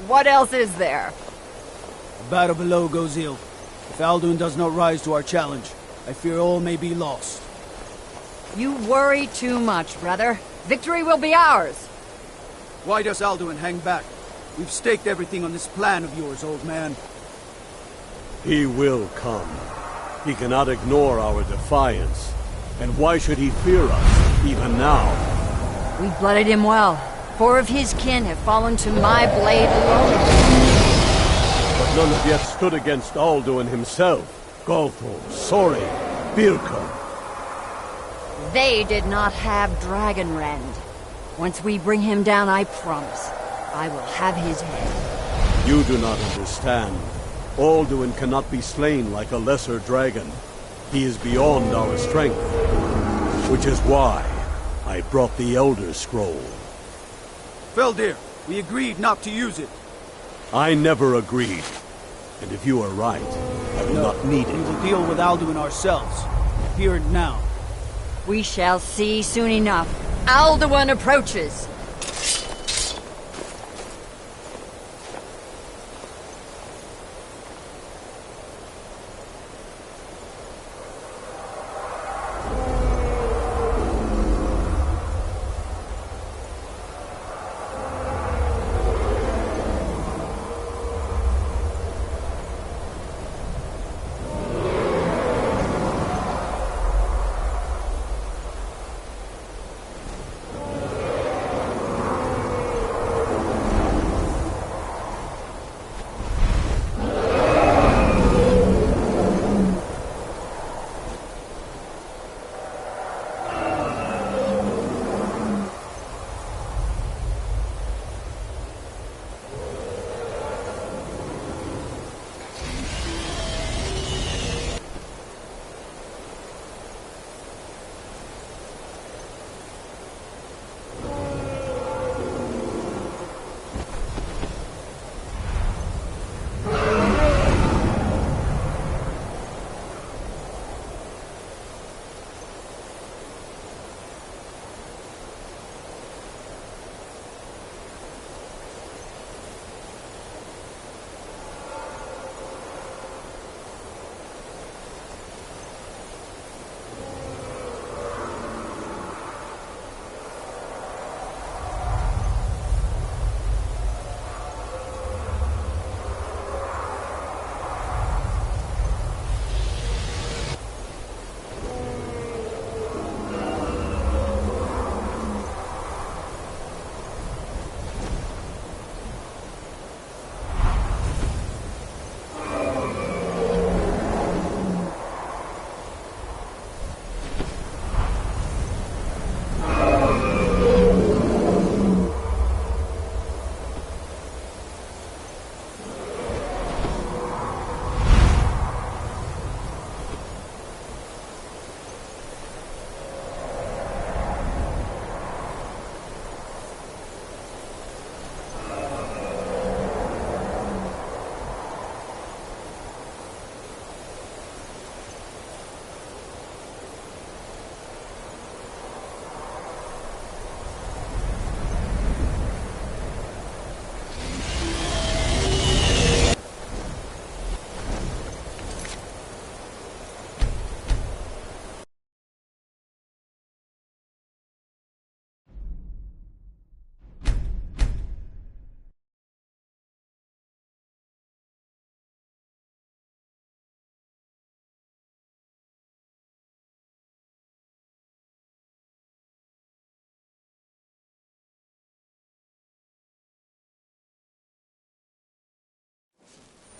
What else is there? The battle below goes ill. If Alduin does not rise to our challenge, I fear all may be lost. You worry too much, brother. Victory will be ours. Why does Alduin hang back? We've staked everything on this plan of yours, old man. He will come. He cannot ignore our defiance. And why should he fear us, even now? We blooded him well. 4 of his kin have fallen to my blade alone. But none have yet stood against Alduin himself. Golthor, Sori, Birko. They did not have Dragonrend. Once we bring him down, I promise, I will have his head. You do not understand. Alduin cannot be slain like a lesser dragon. He is beyond our strength. Which is why I brought the Elder Scroll. Feldir, we agreed not to use it. I never agreed. And if you are right, I will not need it. We will deal with Alduin ourselves. Here and now. We shall see soon enough. Alduin approaches.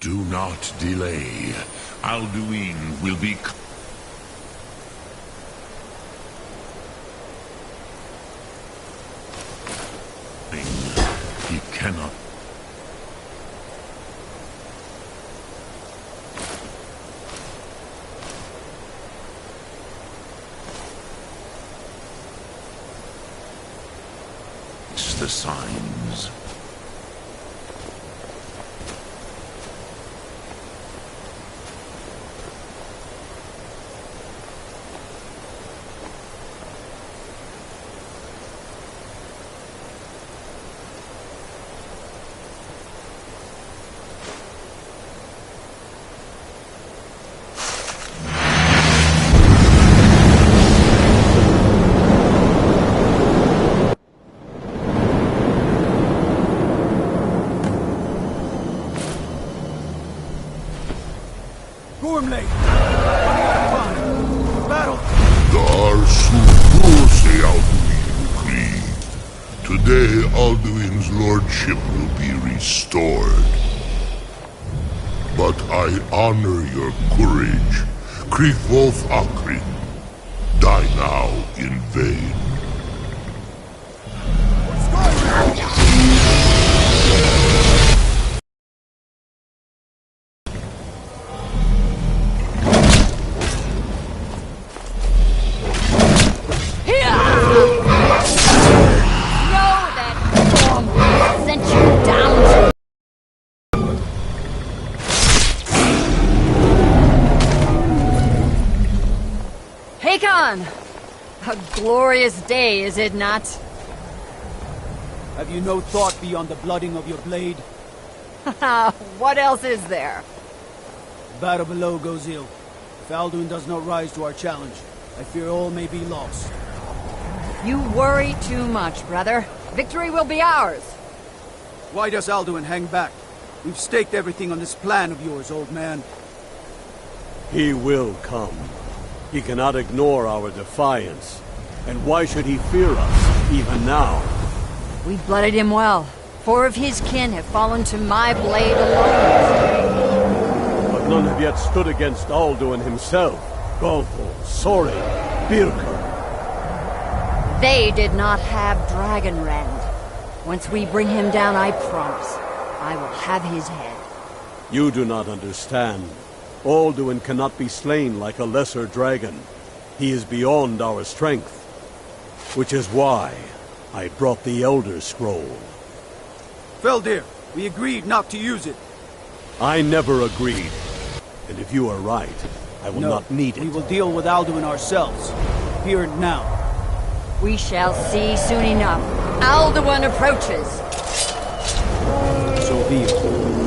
Do not delay. Alduin will be... He cannot... It's the signs. Gormley! Running out of time! Battle! Today, Alduin's lordship will be restored. But I honor your courage. Kriegwolf Akrin. Die now in vain. A glorious day, is it not? Have you no thought beyond the blooding of your blade? What else is there? The battle below goes ill. If Alduin does not rise to our challenge, I fear all may be lost. You worry too much, brother. Victory will be ours. Why does Alduin hang back? We've staked everything on this plan of yours, old man. He will come. He cannot ignore our defiance. And why should he fear us, even now? We blooded him well. 4 of his kin have fallen to my blade alone. But none have yet stood against Alduin himself. Golfo, Sorin, Birker. They did not have Dragonrend. Once we bring him down, I promise, I will have his head. You do not understand. Alduin cannot be slain like a lesser dragon. He is beyond our strength. Which is why I brought the Elder Scroll. Feldir, we agreed not to use it. I never agreed. And if you are right, I will not need it. We will deal with Alduin ourselves. Here and now. We shall see soon enough. Alduin approaches. So be it.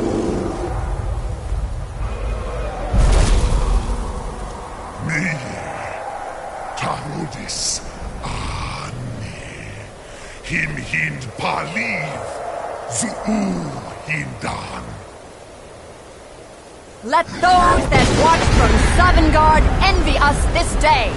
Tarudis Ane Him Hind Paliv Zuu Hindan. Let those that watch from Sovngarde envy us this day.